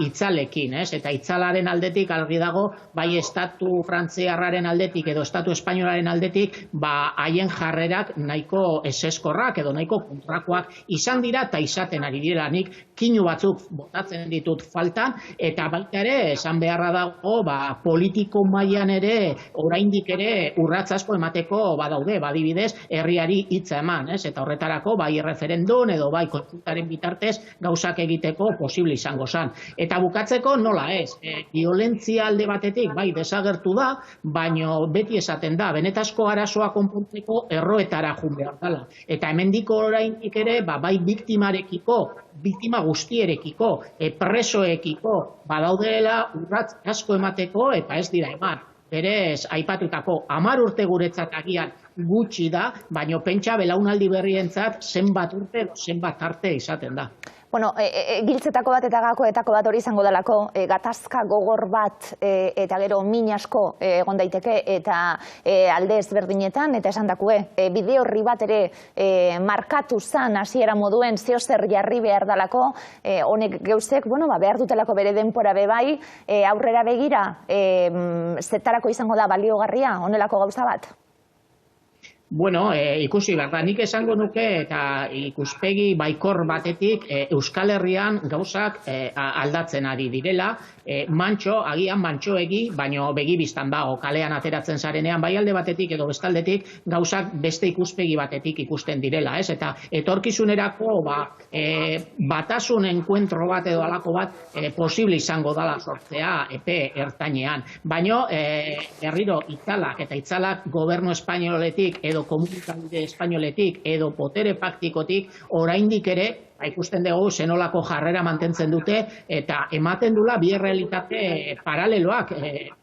S4: itzalekin, eta itzalaren aldetik argi dago, bai estatu frantziarraren aldetik edo estatu espainolaren aldetik, haien jarrerak nahiko ezeskorrak edo nahiko kontrakoak izan dira eta izaten ari dira. Nik kinu batzuk botatzen ditut faltan, Eta baita ere, esan beharra dago, politiko mailan ere, oraindik ere, urrats asko emateko badaude, badibidez, herriari hitza eman, eta horretarako, bai referendum edo bai kontsultaren bitartez gauzak egiteko posible izango zen. Eta bukatzeko nola ez, violentzia alde batetik, bai desagertu da, baino beti esaten da, benetazko arazoa konpontzeko erroetara jun behar dela. Eta hemendiko oraindik ere, bai biktima guztierekiko, presoekiko, badaudela urrats asko emateko eta ez dira eman. Berez, aipatutako 10 urte guretzat agian gutxi da, baino pentsa belaunaldi berrientzat zenbat urte, zenbat arte izaten da.
S1: Bueno, giltzetako bat eta gakoetako bat hori izango delako, gatazka gogor bat eta gero min asko egon daiteke eta alde ezberdinetan, eta esan dakue, bide horri bat ere markatu zan hasiera moduen zeo zer jarri behar dalako, honek geuzek, behar dutelako bere denpora bebai, aurrera begira, zetarako izango da baliogarria, honelako gauza bat?
S4: Bueno, ikusi behar da, nik esango nuke eta ikuspegi baikor batetik Euskal Herrian gauzak aldatzen ari direla, agian mantxoegi, baino begibistan dago, kalean ateratzen zarenean, bai alde batetik edo bestaldetik gauzak beste ikuspegi batetik ikusten direla, ez? Eta etorkizunerako batasun enkuentro bat edo alako bat posible izango dala sortzea epe ertainean. Baino, berriro itzalak eta itzalak gobernu espainoletik edo komunikabide espainoletik edo potere faktikotik oraindik ere ikusten dugu zenolako jarrera mantentzen dute eta ematen dula bi errealitate paraleloak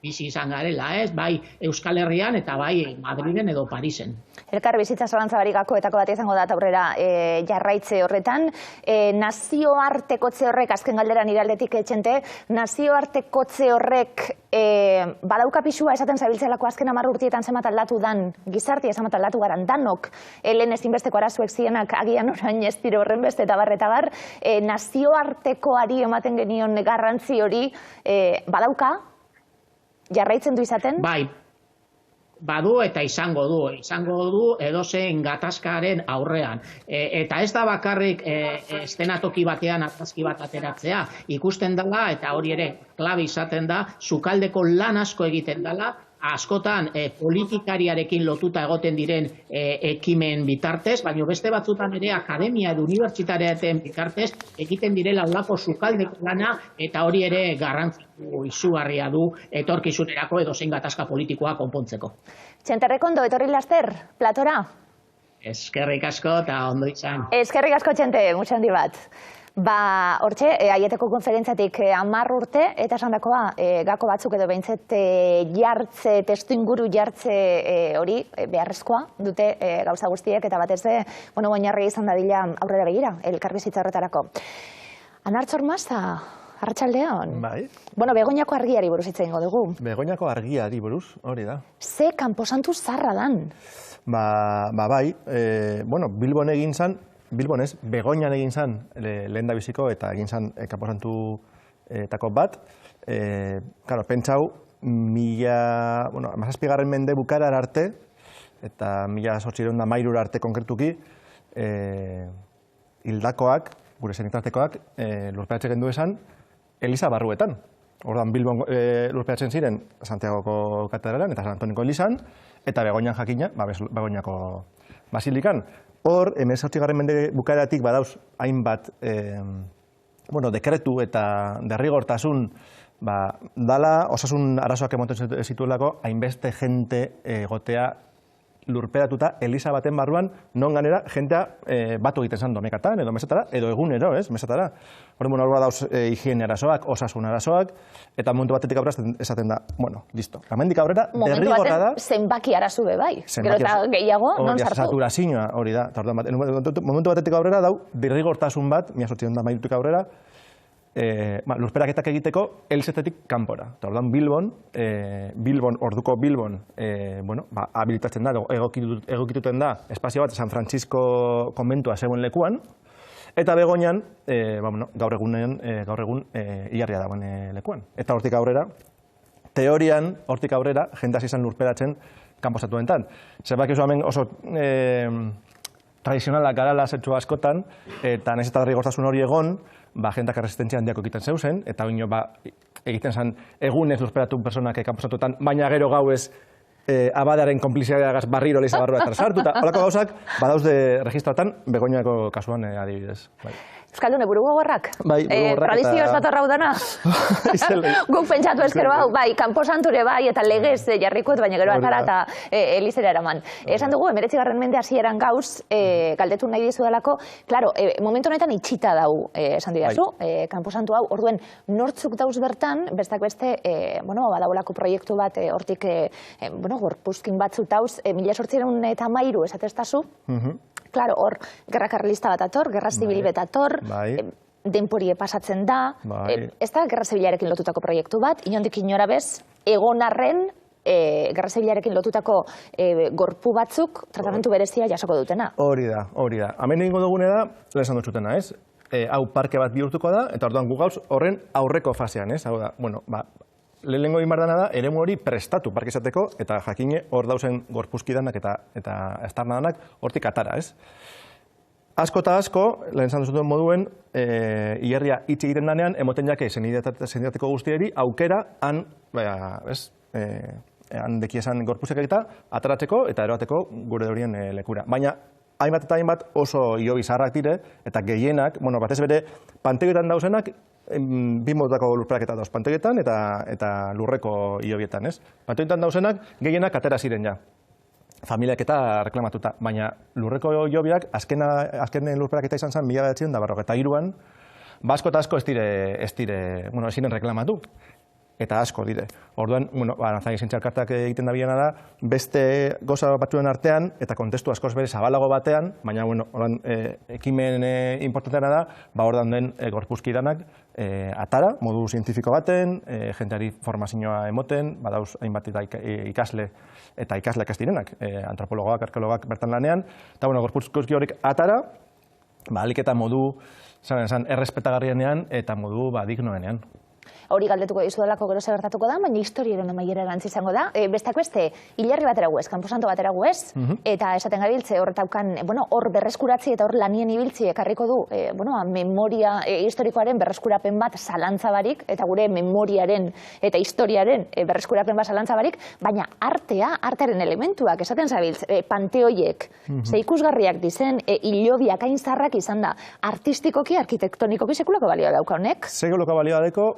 S4: bizi izan garela, ez? Bai Euskal Herrian eta bai Madriden edo Parisen.
S1: Elkar bizitza zalantzabarik gakoetako bat izango da aurrera jarraitze horretan. Nazioartekotze horrek, azken galdera nire aldetik etxente, nazioartekotze horrek badauka pisua esaten zabiltzelako azken 10 urtietan zenbat aldatu dan gizartia, zenbat aldatu garan danok, lehen ezinbesteko arazoek zienak agian orain ez dire horren beste eta bar, nazioartekoari ematen genion garrantzi hori badauka? Jarraitzen du izaten?
S4: Bai, badu eta izango du edozein gatazkaren aurrean. Eta ez da bakarrik eszenatoki batean argazki bat ateratzea, ikusten dela eta hori ere klabe izaten da, sukaldeko lan asko egiten dela, askotan politikariarekin lotuta egoten diren ekimen bitartez, baina beste batzutan ere akademia edo unibertsitatearen bitartez egiten direla olako sukaldeko lana eta hori ere garrantzitu izugarria du etorkizunerako edozein gatazka politikoa konpontzeko.
S1: Txenterrekondo, etorri laster, platora?
S4: Eskerrik asko eta ondo izan.
S1: Eskerrik asko, Txente, mutxo handi bat. Hortxe, aieteko konferentziatik 10 urte, eta esan dakoa, gako batzuk edo behintzet jartze, testu inguru jartze hori beharrezkoa dute gauza guztiek, eta batez de, oinarri izan dadila aurrera begira, elkarbizitza horretarako. Anartz Ormaza, arratsaldeon.
S3: Bai.
S1: Begoñako argiari buruz hitz egingo dugu.
S3: Begoñako argiari buruz, hori da.
S1: Ze kanposantu zarra dan?
S3: Bai, Bilbon egin zan, Bilbon ez, Begoñan egin zan lehen da biziko eta egin zan kanposantu etako bat. Pentsau, 17. mende bukarar arte, eta 1813 arte konkretuki, hildakoak, gure senitartekoak, lurperatzen gendu esan, Eliza barruetan. Ordan Bilbon lurperatzen ziren Santiagoko katedralan eta San Antoniko elizan, eta Begoñan jakina, Begoñako basilikan. Hor, 18. mende bukaeratik badauz hainbat dekretu eta derrigortasun dala osasun arazoak emoten zituelako hainbeste jente egotea lurperatuta Eliza baten barruan, non ganera jentea batu egiten zan domekatan, edo mesatara, edo egunero, mesatara. Hori, hor dauz higiene arazoak, osasun arazoak, eta momentu batetik aurrera esaten da, listo. Hemendik aurrera, derrigorra da...
S1: Momentu baten zenbaki arazu be bai. Gero eta gehiago, non sartu?
S3: Saturazioa hori da. Momentu batetik aurrera dau, derrigortasun bat, 1813 aurrera, lurperaketak egiteko Elizetetik kanpora. Orduan orduko Bilbon habilitatzen da, egokituten da espazio bat San Francisco konbentua zegoen lekuan, eta Begoñan gaur egun hilarria dagoen lekuan. Eta hortik aurrera, teorian, hortik aurrera, jente hasi izan lurperatzen kanposatuetan. Zerbak hemen oso tradizionalak garala zentzu askotan, eta nahiz eta derrigortasun hori egon, jendak resistentzia handiako egiten zeuzen, eta oino egiten zen egunez lurperatu personak kanposatuetan, baina gero gauez abadaren konpliziadeagaz barriro leiza barrura eta sartu, eta holako gauzak badauzde registroetan, Begoñako kasuan adibidez.
S1: Euskaldune, buru gogorrak?
S3: Bai, buru gogorrak
S1: tradizio ez datorra udana? Guk pentsatu ezkero hau, bai, kanposanture bai, eta legez jarrikuet, baina gero atara eta elizera eraman. Esan dugu, 19. mende hasieran gauz, galdetu nahi dizudalako, klaro, momentu honetan itxita dau, esan didazu, kanposantu hau, orduen, nortzuk dauz bertan, bestak beste, badabolako proiektu bat, hortik, gorpuzkin batzut dauz, 1813 esatestazu, Claro, hor, gerra karlista bat ator, gerra zibil bat ator, denporie pasatzen da, ez da gerra zibilarekin lotutako proiektu bat, inondik inora bez, egon arren, gerra zibilarekin lotutako gorpu batzuk tratamentu berezia jasoko dutena.
S3: Hori da. Hemen egingo dugune da, lehen dutxutena, ez? Hau parke bat bihurtuko da, eta orduan gu gauz horren aurreko fasean, ez? Hau da, lehenengo inbardana da, eremu hori prestatu parke izateko, eta jakine hor dauzen gorpuzkidanak eta estarnadanak hortik atara, ez? Asko eta asko, lehen esan duzuten moduen, hierria hitz egiten danean, emoten jake zenidateko guztieri, aukera han dekiesan gorpuzek egita, ataratzeko eta eroateko gure horien lekura. Baina, hainbat eta hainbat oso iobi zaharrak dire, eta gehienak, batez bere, panteoetan dauzenak, bi modutako lurperaketa dauz, panteoetan eta lurreko iobietan, ez? Panteoetan dauzenak gehienak atera ziren ja, familiak eta reklamatuta, baina lurreko iobiak azken lurperaketa izan zen 1953an, asko eta asko ez ziren reklamatu. Eta asko dire. Orduan, Aranzadi Zientzialkarteak egiten da biena da, beste goza batzuen artean, eta kontestu askoz bere zabalago batean, baina, ekimen importanteana da, ordan den gorpuzkidanak atara, modu zientifiko baten, jendeari formazioa emoten, badauz hainbat ikasle eta ikasleak ez direnak, antropologoak, arkeologak bertan lanean, eta, gorpuzki horiek atara, alik eta modu, errespetagarrienean eta modu dignoenean.
S1: Hori galdetuko dizudalako gero zer gertatuko da, baina historiaren amaiera erantzi izango da. Bestak beste, hilerri batera guez, kanposanto batera guez, eta esaten gabiltze horretaukan, hor berreskuratzi eta hor lanien ibiltzi ekarriko du, memoria historikoaren berreskurapen bat zalantzabarik, eta gure memoriaren eta historiaren berreskurapen bat zalantzabarik, baina artearen elementuak, esaten zabiltz, panteoiek, ze ikusgarriak dizen, hilobiak hain zarrak izan da, artistikoki, arkitektonikoki sekulako balioa dauka honek?
S3: Sekulako balioa dauka,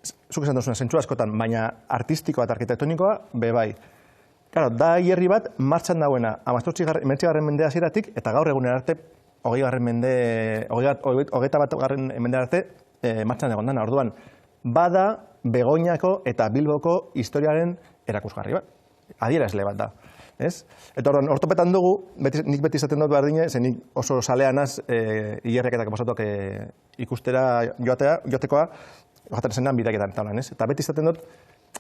S3: zuk esan duzuna, zentsu askotan, baina artistikoa eta arkitektonikoa, bai. Claro, da hierri bat martxan dauena, 19. mende hasieratik eta gaur egunen arte, 21. mende arte, martxan egon dana. Orduan, bada Begoñako eta Bilboko historiaren erakusgarri bat. Adierazle bat da. Eta orduan, ortopetan dugu, nik beti izaten dut berdine, zen nik oso saleanaz hierriak eta kapasatuak ikustera joatekoa, jaten zenan bidaketan talan, ez? Eta beti izaten dut,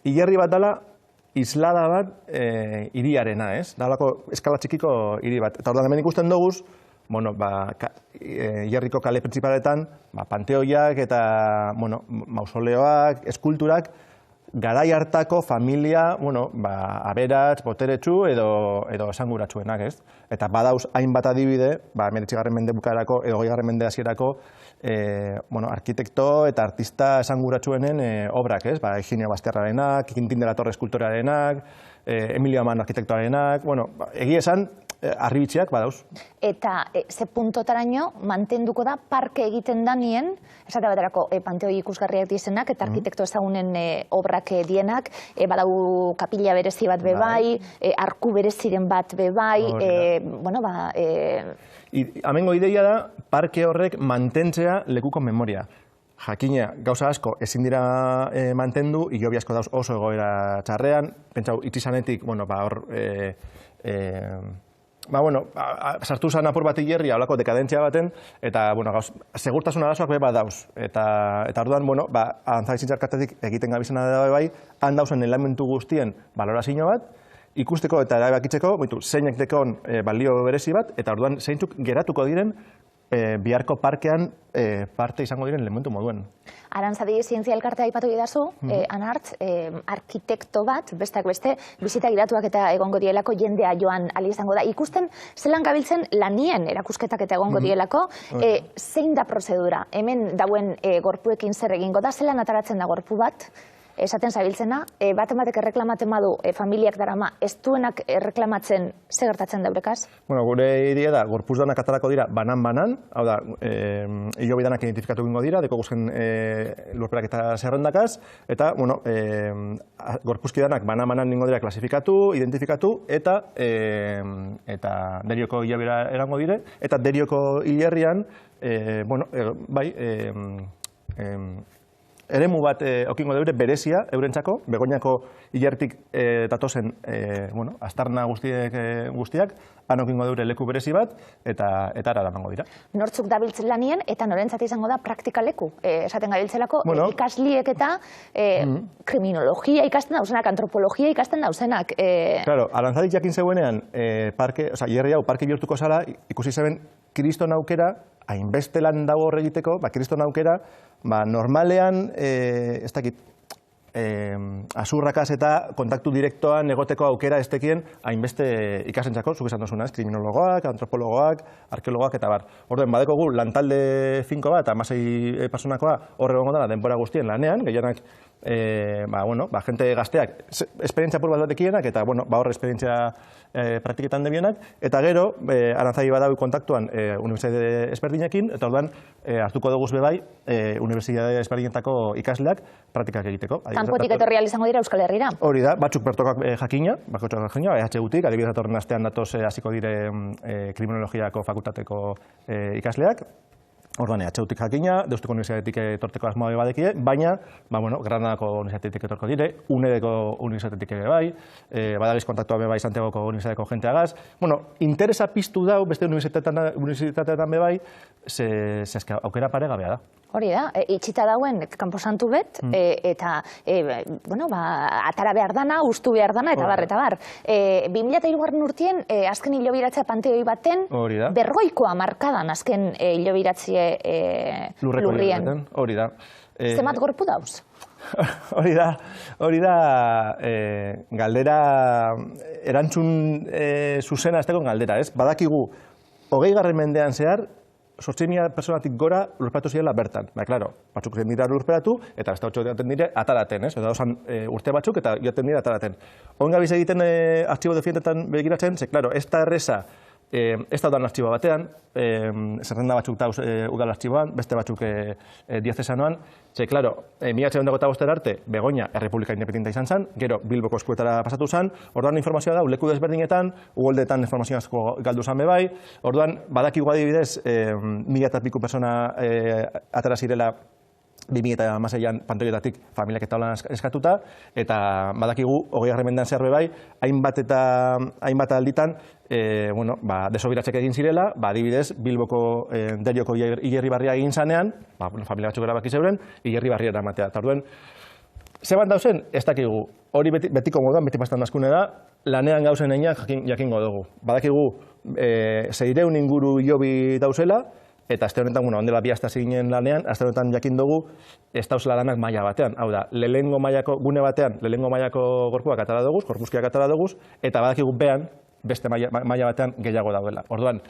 S3: hierri bat dela, islada bat hiriarena, ez? Dalako eskala txikiko hiri bat. Eta orduan hemen ikusten duguz, hierriko kale printzipaletan, panteoiak eta mausoleoak, eskulturak, garai hartako familia, aberats, boteretsu edo esanguratsuenak, ez? Eta badauz hainbat adibide, 19. mende bukaerako edo 20. mende hasierako arkitekto eta artista esanguratsuenen obrak, ez? Higinio Bastiarrarenak, Quintín de la Torre eskultorearenak, Emilio Aman arkitektoarenak, egia esan, arribitziak badauz.
S1: Eta ze puntotaraino mantenduko da parke egiten danien, esate baterako panteoi ikusgarriak dizenak eta arkitekto ezagunen obrak dienak, badau kapila berezi bat bebai, arku bereziren bat bebai,
S3: Amengo ideia da, parke horrek mantentzea lekuko memoria. Jakina, gauza asko ezin dira mantendu, hilobi asko dauz oso egoera txarrean, pentsau, itxizanetik, hor, sartu zan apur bat hierria, holako dekadentzia baten, eta, segurtasun arazoak be bat dauz. Eta orduan, Aranzadi Zientzialkartetik egiten gabizena da bai, han dauzen elementu guztien balorazio bat, ikusteko eta erabakitzeko, zeinek dekon balio berezi bat, eta orduan zeintzuk geratuko diren biharko parkean parte izango diren elementu moduen.
S1: Arantzadi zientzia elkartea aipatu didazu, Anartz, arkitekto bat, besteak beste, bizita gidatuak eta egongo dielako jendea joan ali izango da. Ikusten zelan gabiltzen lanien erakusketak eta egongo dielako, zein da prozedura? Hemen dauen gorpuekin zer egingo da, zelan ataratzen da gorpu bat? Esaten zabiltzena, batek erreklamaten badu familiak darama, ez duenak erreklamatzen ze gertatzen daurekaz?
S3: Bueno, gure idea da, gorpuz danak atarako dira banan-banan, hau da, hilobi danak identifikatu gingo dira, deko guzken lurperak eta zerrendakaz, eta, bueno, gorpuzki danak banan-banan ningo dira klasifikatu, identifikatu, eta derioko hilabera erango dire, eta derioko hilerrian, bueno, bai, eremu bat okingo deure berezia eurentzako, Begoñako hilertik datozen aztarna guztiak, han okingo deure leku berezi bat, eta ara damango dira.
S1: Nortzuk dabiltzen lanien, eta norentzat izango da praktikaleku. Esaten gabiltzelako, ikasliek eta kriminologia ikasten dauzenak, antropologia ikasten dauzenak.
S3: Claro, Arantzadik jakin zeuenean, hilerri hau parke bihurtuko zala, ikusi zeben, kriston aukera, hainbeste lan dago hor egiteko, kriston aukera, normalean, ez dakit, azurrakaz eta kontaktu direktoan egoteko aukera ez tekien hainbeste ikasentzako, zuk esan duzuna, kriminologoak, antropologoak, arkeologoak eta bar. Orduen, badekogu lantalde finko bat, 16 personakoa horre gongo dela denbora guztien lanean, gehienak jente gazteak esperientzia pur bat batekienak eta horre esperientzia praktiketan debienak, eta gero, Arantzadi badau kontaktuan unibertsitate ezberdinekin, eta orduan hartuko dugu bebai unibertsitate ezberdinetako ikasleak praktikak egiteko.
S1: Kanpotik etorri ahal izango dira Euskal Herrira?
S3: Hori da, batzuk bertokak jakina, EHUtik, adibidez datorren astean datoz hasiko dire kriminologiako fakultateko ikasleak, orduan EHUtik jakina, Deustuko Unibertsitatetik etorteko asmoa badekie, baina, Granadako Unibertsitatetik etorko dire, UNEDeko Unibertsitatetik ere bai, badagiz kontaktua bai Santiagoko Unibertsitateko jenteagaz. Interesa piztu dau beste unibertsitateetan bai, ze aukera paregabea da.
S1: Hori da, itxita dauen kanposantu bet, eta atara behar dana, ustu behar dana, eta bar. 2003 urtien, azken hilobiratzea panteoi baten, berroikoa markadan azken hilobiratzie lurrien.
S3: Hori da.
S1: Zemat gorpu dauz?
S3: Hori da, galdera, erantzun zuzena ez tegon galdera, ez? Badakigu, 20. mendean zehar, 8.000 personatik gora lurperatu zirela bertan. Claro, batzuk zen dira lurperatu, eta beste 8 jaten dire ataraten, ez? Eta osan urte batzuk, eta jaten dire ataraten. Ongabiz egiten artxibo defientetan begiratzen, ze, claro, ez da erreza, ez da udan artxibo batean, zerrenda batzuk dauz udal artxiboan, beste batzuk diazesanoan, ze, claro, 1985 arte, Begoña Errepublika Independienta izan zen, gero Bilboko eskuetara pasatu zen, orduan informazioa da, leku desberdinetan, ugoldetan informazioa asko galdu zen bebai, orduan, badakigu adibidez, 1000 eta piku persona atara zirela 2016an pantoietatik familiak eta holan eskatuta, eta badakigu, 20. mendean zehar bebai, hainbat alditan, desobiratzek egin zirela, adibidez, Bilboko derioko hilerri barria egin zanean, familia batzuk erabaki zeuren, hilerri barria eramatea. Eta orduen, zeban dauzen, ez dakigu, hori betiko moduan, beti bastan dazkune da, lanean gauzen einak jakingo dugu. Badakigu, 600 inguru hilobi dauzela, eta azte honetan, ondela 2 aste ginen lanean, azte honetan jakin dugu, ez dauzela lanak maila batean. Hau da, lehengo mailako gune batean, lehengo mailako gorpuak atara dugu, gorpuzkiak atara dugu, eta badakigu behan, beste maila batean gehiago daudela. Orduan,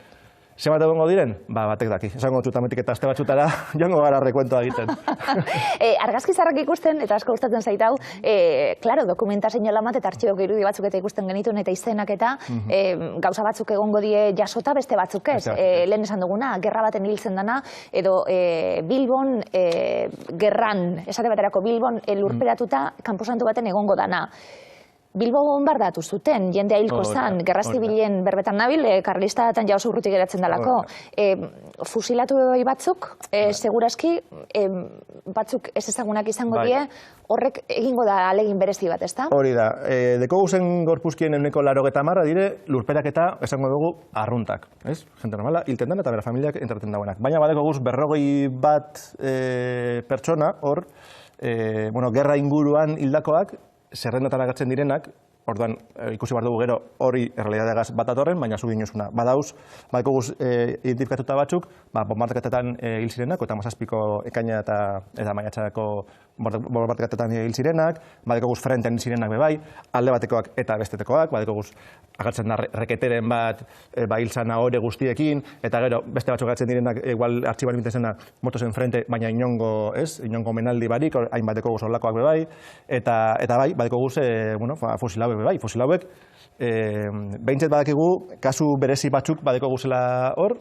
S3: zemat egongo diren? Batek daki. Esango txutamentik eta aste batxutara joango gara rekuentoa egiten.
S1: Argazki zarrak ikusten, eta asko gustatzen zaitau, klaro, dokumentazio lamat eta artxibok irudi batzuk eta ikusten genituen eta izenak eta gauza batzuk egongo die jasota, beste batzuk ez. Lehen esan duguna, gerra baten hiltzen dana, edo Bilbon, gerran, esate baterako Bilbon lurperatuta kanposantu baten egongo dana. Bilbo bombardatu zuten, jendea hilko zan, gerra zibilen berbetan nabil, karlistatan jauz urrutik geratzen dalako. Fusilatu batzuk, segurazki, batzuk ez ezagunak izango die, horrek egingo da alegin berezi bat, ezta?
S3: Hori da, deko guzen gorpuzkien euneko 80 dire, lurperak eta esango dugu arruntak, ez? Gente normala, hilten den eta bera familiak entraten dauenak. Baina badeko guz 41 pertsona, hor, gerra inguruan hildakoak, zerrendatan agatzen direnak, orduan ikusi behar dugu gero hori errealitateagaz bat datorren, baina zu dinozuna. Badauz, badikoguz identifikatuta batzuk, bombardaketetan hil zirenak, eta 17ko ekaina eta maiatzako bombardaketetan hil zirenak, badikoguz frenten zirenak bebai, alde batekoak eta bestetekoak, badikoguz agertzen da reketeren bat hil zana hori guztiekin, eta gero beste batzuk agertzen direnak, igual artxiban egiten zena motozen frente, baina inongo menaldi barik, hainbateko guz horlakoak bebai, eta bai, badiko guz, fusil hauek bebai, fusil hauek, behintzet badakigu, kasu berezi batzuk badiko guzela hor,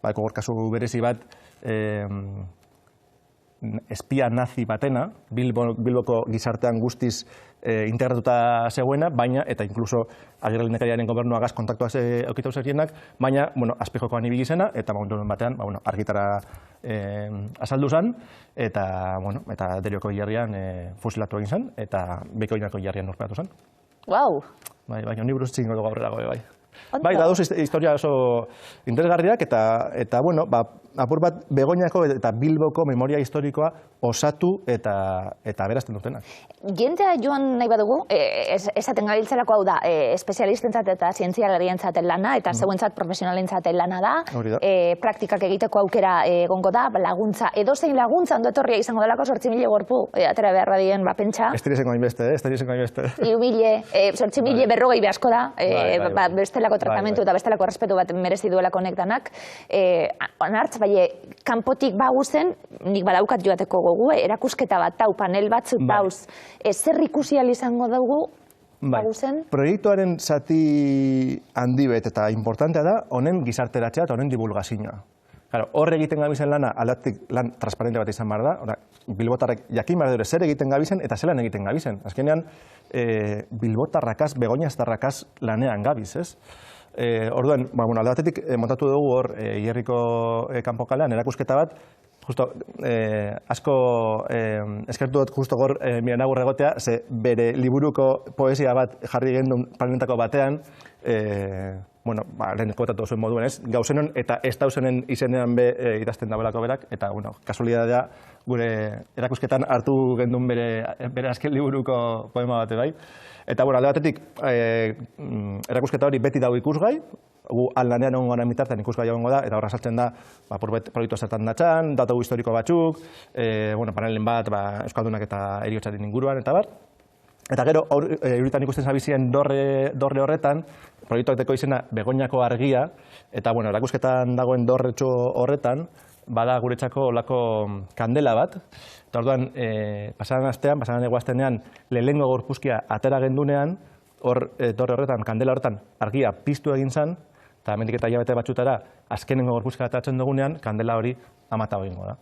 S3: badiko hor kasu berezi bat, espia nazi batena, Bilboko gizartean guztiz integratuta zegoena, baina, eta inkluso Agirre lehendakariaren gobernuagaz kontaktuaz eukitau zerienak, baina, azpijokoan ibili zena, eta momentu batean, argitara azaldu zen, eta Derioko hilerrian fusilatu egin zen, eta Bekoinako hilerrian urperatu zen.
S1: Wow!
S3: Baina honi buruz txingo dugu aurrerago, bai. Bai, dauz historia oso interesgarriak, eta apur bat Begoñako eta Bilboko memoria historikoa osatu eta berazten dutenak.
S1: Jendea joan nahi badugu, esaten gabiltzalako hau da, espezialistentzat eta zientzialarientzat lana, eta zeuentzat profesionalentzat lana da, praktikak egiteko aukera egongo da, laguntza, edozein laguntza ondo etorria izango delako 8.000 gorpu, atera beharra dien, pentsa.
S3: Ez dirizengo hainbeste,
S1: 8.000 berrogei behasko da, bestelako tratamentu eta bestelako respetu bat merezi duelako honek danak. Onartz, kanpotik baguzen, nik badaukat joateko gogu, erakusketa bat dau, panel batzuk dauz, zer ikusi izango dugu baguzen?
S3: Proiektuaren zati handi bet eta importantea da, honen gizarteratzea eta honen divulgazioa. Hor egiten gabizen lana, aldatik lan transparente bat izan behar da, bilbotarrek jakin behar dure zer egiten gabizen eta zelan egiten gabizen. Azkenean, bilbotarrakaz, begoñaztarrakaz lanean gabiz, ez? Orduan, alde batetik montatu dugu hor Hierriko kanpokalean erakusketa bat, justo asko eskertu dut justo gor miren agurre egotea, ze bere liburuko poesia bat jarri gendun planetako batean, lehen komentatu zuen moduen ez, gauzenon eta ez dauzenen izenean be idazten dabelako berak, eta kasualidadea gure erakusketan hartu gendun bere azken liburuko poema bate bai. Eta alde batetik, erakusketa hori beti dago ikusgai, gu aldanean egon gara mitartean ikusgai egongo da, eta horra sartzen da, proiektua zertan datxan, datugu historiko batzuk, panelen bat, Euskaldunak eta heriotzaren inguruan, eta bar. Eta gero, euritan ikusten zabizien dorre horretan, proiektuak deko izena Begoñako argia, eta erakusketan dagoen dorretxo horretan, bada guretzako olako kandela bat, eta orduan, pasaran eguaztenean, lehengo gorpuzkia atera gendunean, dorre horretan, kandela horretan, argia piztu egin zen, eta hemendik eta hilabete batxutara, azkenengo gorpuzkia ateratzen dugunean, kandela hori amata egingo da.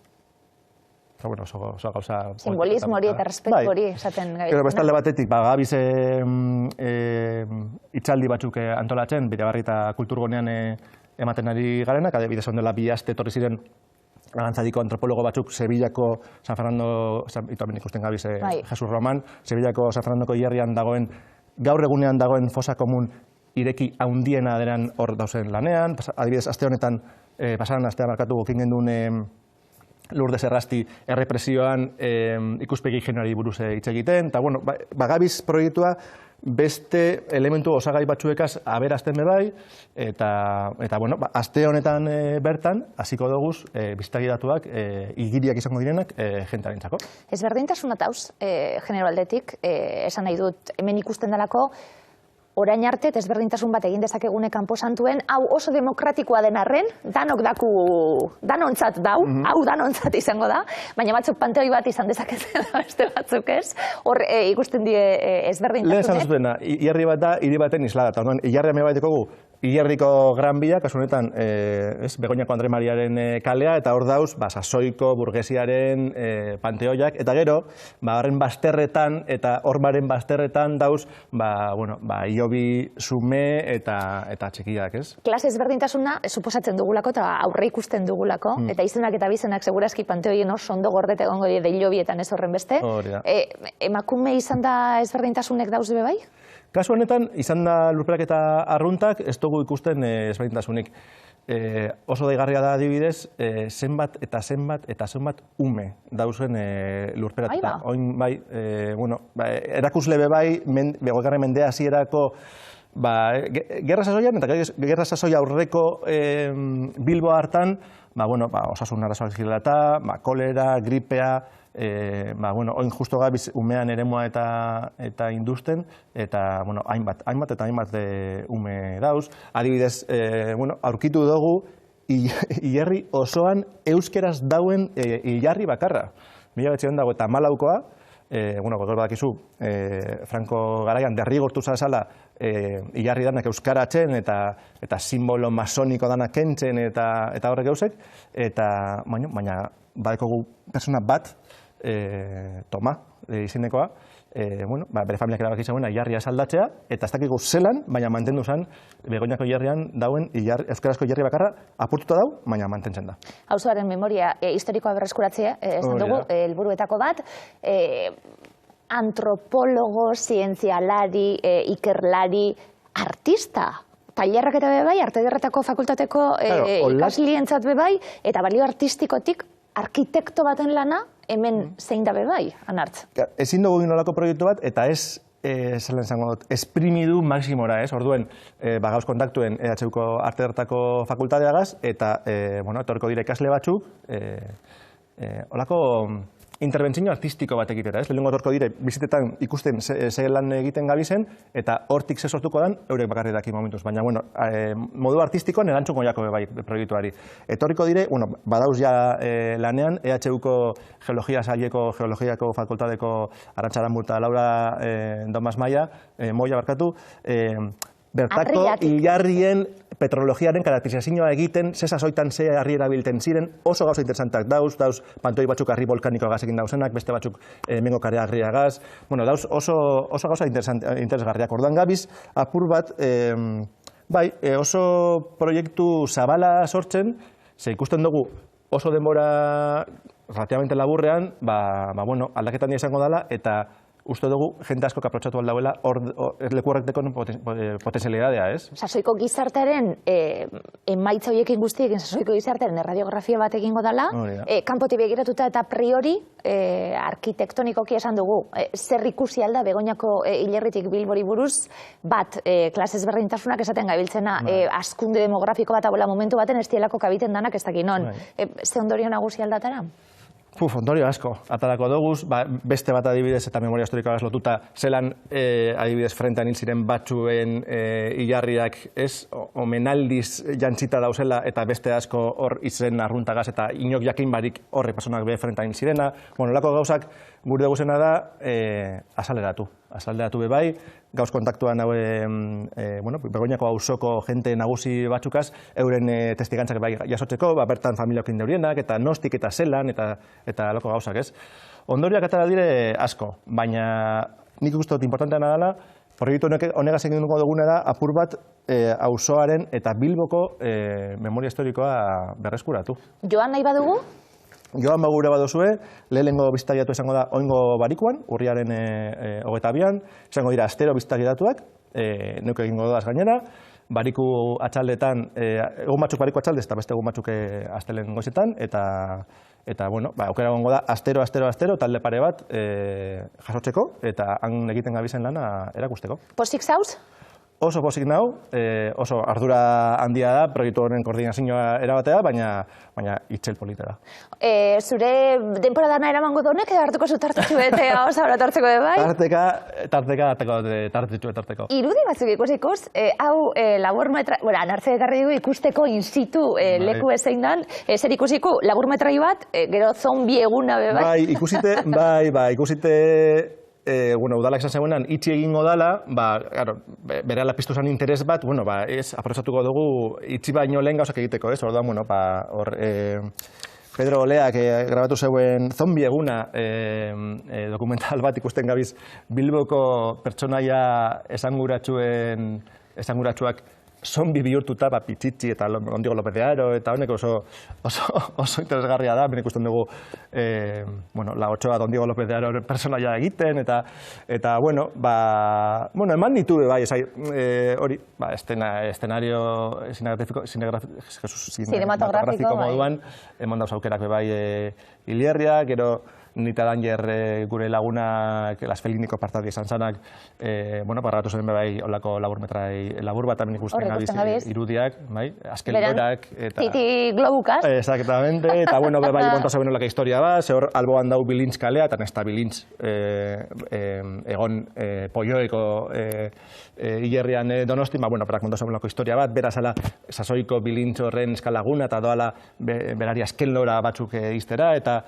S3: Oso gauza...
S1: Simbolismo hori eta respetu hori esaten gabitzen.
S3: Bestalde batetik, gabiz hitzaldi batzuk antolatzen, Birabarri eta Kulturgunean ematen ari garenak, adibidez ondela 2 aste etorri ziren Arantzadiko antropologo batzuk Sevillako San Fernando, eta ikusten gabiz Jesus Roman, Sevillako San Fernandoko hilerrian dagoen, gaur egunean dagoen fosa komun ireki haundiena denan hor dauzen lanean, adibidez aste honetan, pasaran astean markatu gokin gendun Lourdes Errasti errepresioan ikuspegi generari buruz hitz egiten, eta gabiz proiektua beste elementu osagai batzuekaz aberazten bebai, eta aste honetan bertan, hasiko doguz, bizitagi datuak, igiriak izango direnak, jentearentzako.
S1: Ezberdintasuna tauz, genero aldetik, esan nahi dut, hemen ikusten delako, orain arte, ezberdintasun bat egin dezakegune kanposantuen, hau oso demokratikoa den arren, danok daku, danontzat dau, hau danontzat izango da, baina batzuk panteoi bat izan dezakezen da beste batzuk ez, hor ikusten die ezberdintasunek.
S3: Lehen esan zuena, hilerri bat da, hiri baten isla da, eta hilerria me baitekogu, Hierriko Gran Bia, kasu honetan, Begoñako Andre Mariaren kalea, eta hor dauz, sasoiko, burgesiaren panteoiak, eta gero, horren bazterretan, eta horbaren bazterretan dauz, Iobi, Sume eta txikiak, ez?
S1: Klase ezberdintasuna, suposatzen dugulako, eta aurre ikusten dugulako, eta izenak eta bizenak segurazki panteoien oso ondo gordete egongo die Ilobietan ez horren beste. Emakume izan da ezberdintasunek dauz be bai?
S3: Kasu honetan, izan da lurperaketa arruntak, ez dugu ikusten ezberdintasunik. Oso daigarria da adibidez, zenbat eta zenbat ume dauzen lurperaketa. Oin bai, erakusle bai, 20. mendea hasierako gerra sasoian eta gerra sasoi aurreko Bilbo hartan, osasun arazoak zirela eta, kolera, gripea, oin justo gabiz umean eremua eta industen, eta hainbat ume dauz. Adibidez, aurkitu dugu hilerri osoan euskeraz dauen hilarri bakarra. 1954koa, gogor badakizu, Franco garaian derrigortu zazala hilarri danak euskaratzen eta simbolo masoniko danak kentzen eta horrek gauzek, eta baina badekogu persona bat, Toma, izenekoa, bere familiak erabaki zegoen hilarria saldatzea, eta ez dakigu zelan, baina mantendu zen Begoñako hilarrian dauen euskarazko hilarri bakarra apurtuta dau, baina mantentzen da.
S1: Auzoaren memoria historikoa berreskuratzea, esan dugu, helburuetako bat, antropologo, zientzialari, ikerlari, artista, tailerrak eta bebai, arte ederretako fakultateko ikaslientzat bebai, eta balio artistikotik arkitekto baten lana, hemen zein da bebai, Anartz.
S3: Ezin dugu inolako proiektu bat, eta ez, zelan zango dut, esprimidu maksimora, ez? Orduen, gauz kontaktuen EHUko arte ederretako fakultateagaz, eta, etorriko dire ikasle batzuk, holako interbentzio artistiko bat egitera, ez? Lehenengo etorko dire, bizitetan ikusten ze lan egiten gabizen, eta hortik ze sortuko dan, eurek bakarri daki momentuz. Baina, modu artistikoan erantzuko jako bai proiektuari. Etorriko dire, badauz ja lanean, EHUko geologia saileko, geologiako fakultateko Arantxa Murta Laura Domas Moia barkatu, bertako hilarrien petrologiaren karakterizazioa egiten, ze sasoitan ze harri erabilten ziren, oso gauza interesantak dauz pantoi batzuk harri volkaniko gazekin dauzenak, beste batzuk mengo karea harria gaz, dauz oso gauza interesgarriak. Orduan gabiz, apur bat, oso proiektu zabala sortzen, ze ikusten dugu oso denbora relativamente laburrean, aldaketan izango dela, eta uste dugu, jende asko kaprotxatu aldauela, leku horreteko potenzialidadea, ez?
S1: Sasoiko gizartearen emaitza horiekin guztiekin, sasoiko gizartearen erradiografia bat egingo dela, kanpoti begiratuta eta priori arkitektonikoki esan dugu, zer ikusi alda Begoñako hilerritik Bilbori buruz, bat, klasez berdintasunak esaten gabiltzena, askunde demografiko bat abola momentu baten ez dielako kabiten danak ez dakin non. Ze ondorio nagusi aldatara?
S3: Ondorio asko, atarako doguz, beste bat adibidez eta memoria historikoa lotuta, zelan adibidez frentean hil ziren batzuen hilarriak, ez, omenaldiz jantzita dauzela eta beste asko hor izen arruntagaz eta inok jakin barik horre personak be frentean hil zirena. Lako gauzak gure duguzena da azaleratu bebai, gauz kontaktuan Begoñako auzoko jente nagusi batzukaz, euren testigantzak jasotzeko, bertan familiakin deurienak, eta nostik eta zelan, eta loko gauzak, ez. Ondorioak atara dire asko, baina nik uste dut importanteana dela, proiektu honegaz egin duguna da, apur bat auzoaren eta Bilboko memoria historikoa berreskuratu.
S1: Joan nahi badugu?
S3: Joan bagure badozue, lehenengo biztagiatu esango da oingo barikuan, urriaren 22an, esango dira astero biztagiatuak, neuke egingo dodaz gainera, bariku atxaldetan, egun batzuk bariku atxaldez eta beste egun batzuk astelen goizetan, eta aukera gongo da astero, talde pare bat jasotzeko, eta han egiten gabizen lana erakusteko.
S1: Pozik zauz?
S3: Oso pozik nau, oso ardura handia da, proiektu honen koordinazioa erabatea, baina itxel polita da.
S1: Zure denporadana eramango donek edo hartuko zu tartetxu bete oso hori tartzeko de bai?
S3: Tartetxu.
S1: Irudi batzuk ikus, hau laburmetra, Anartze ekarri dugu ikusteko in situ leku ezein dan, zer ikusiko laburmetrai bat, gero zombi eguna be bai?
S3: Ikusite udalak esan zegoenan, itxi egingo dala, bere ala piztu zan interes bat, aprobetxatuko dugu itxi baino lehen gauzak egiteko, ez? Orduan, Pedro Oleak grabatu zeuen zombi eguna dokumental bat ikusten gabiz Bilboko pertsonaia esanguratsuak zombi bihurtuta, Pichichi eta Don Diego López de Haro, eta honek oso interesgarria da, ben ikusten dugu, La Ochoa Don Diego López de Haro personaia egiten, eta eman ditu, bai, hori, escenario cinematografiko moduan, eman dauz aukerak, bai, Ilierria, gero, Nita Danger gure lagunak, Las Feliniko partadia izan zanak, parratu zen bai olako labur bat hemen ikusten gabiz irudiak, bai, azken lorak.
S1: Titi Globukaz.
S3: Exactamente, eta bai monta zaben olaka historia bat, zehor alboan dau Bilintz kalea, eta nesta Bilintz egon Polloeko hilerrian Donosti, parak monta zaben olako historia bat, berazala sasoiko Bilintz horren eskalaguna, eta doala berari azken lora batzuk iztera, eta,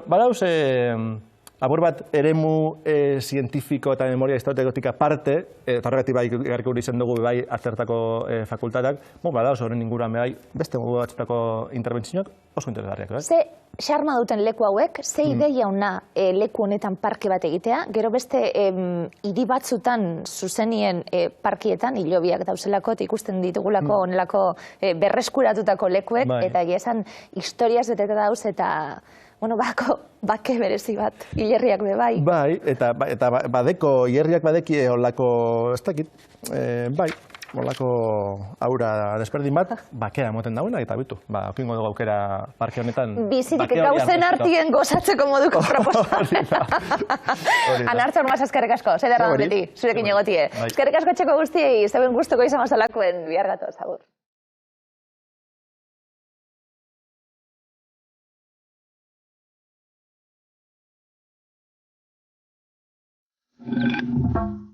S3: badauz, labur bat eremu zientifiko eta memoria historikotik aparte, eta horregatik bai garriko gure izan dugu bai aztertako fakultatak, badauz horren inguruan bai beste modu batzutako interbentzioak oso interesgarriak.
S1: Ze xarma duten leku hauek, ze ideia una leku honetan parke bat egitea, gero beste hiri batzutan zuzenien parkietan, hilobiak dauzelako, eta ikusten ditugulako onelako berreskuratutako lekuek, eta egia esan historiaz beteta dauz, eta bake berezi bat, hilerriak be bai. Bai,
S3: eta badeko, hilerriak badeki olako, ez dakit, bai, olako aura desberdin bat, bakea moten dauna, eta bitu, okingo dugu aukera parke honetan.
S1: Bizirik gauzen artien gozatzeko moduko proposan. Anartza Ormaz, eskerrik asko, zederra beti, zurekin egotie. Eskerrik asko txeko guztiei, zeuen guztoko izan mazalakoen, bihar gatoz, agur.
S5: Thank you.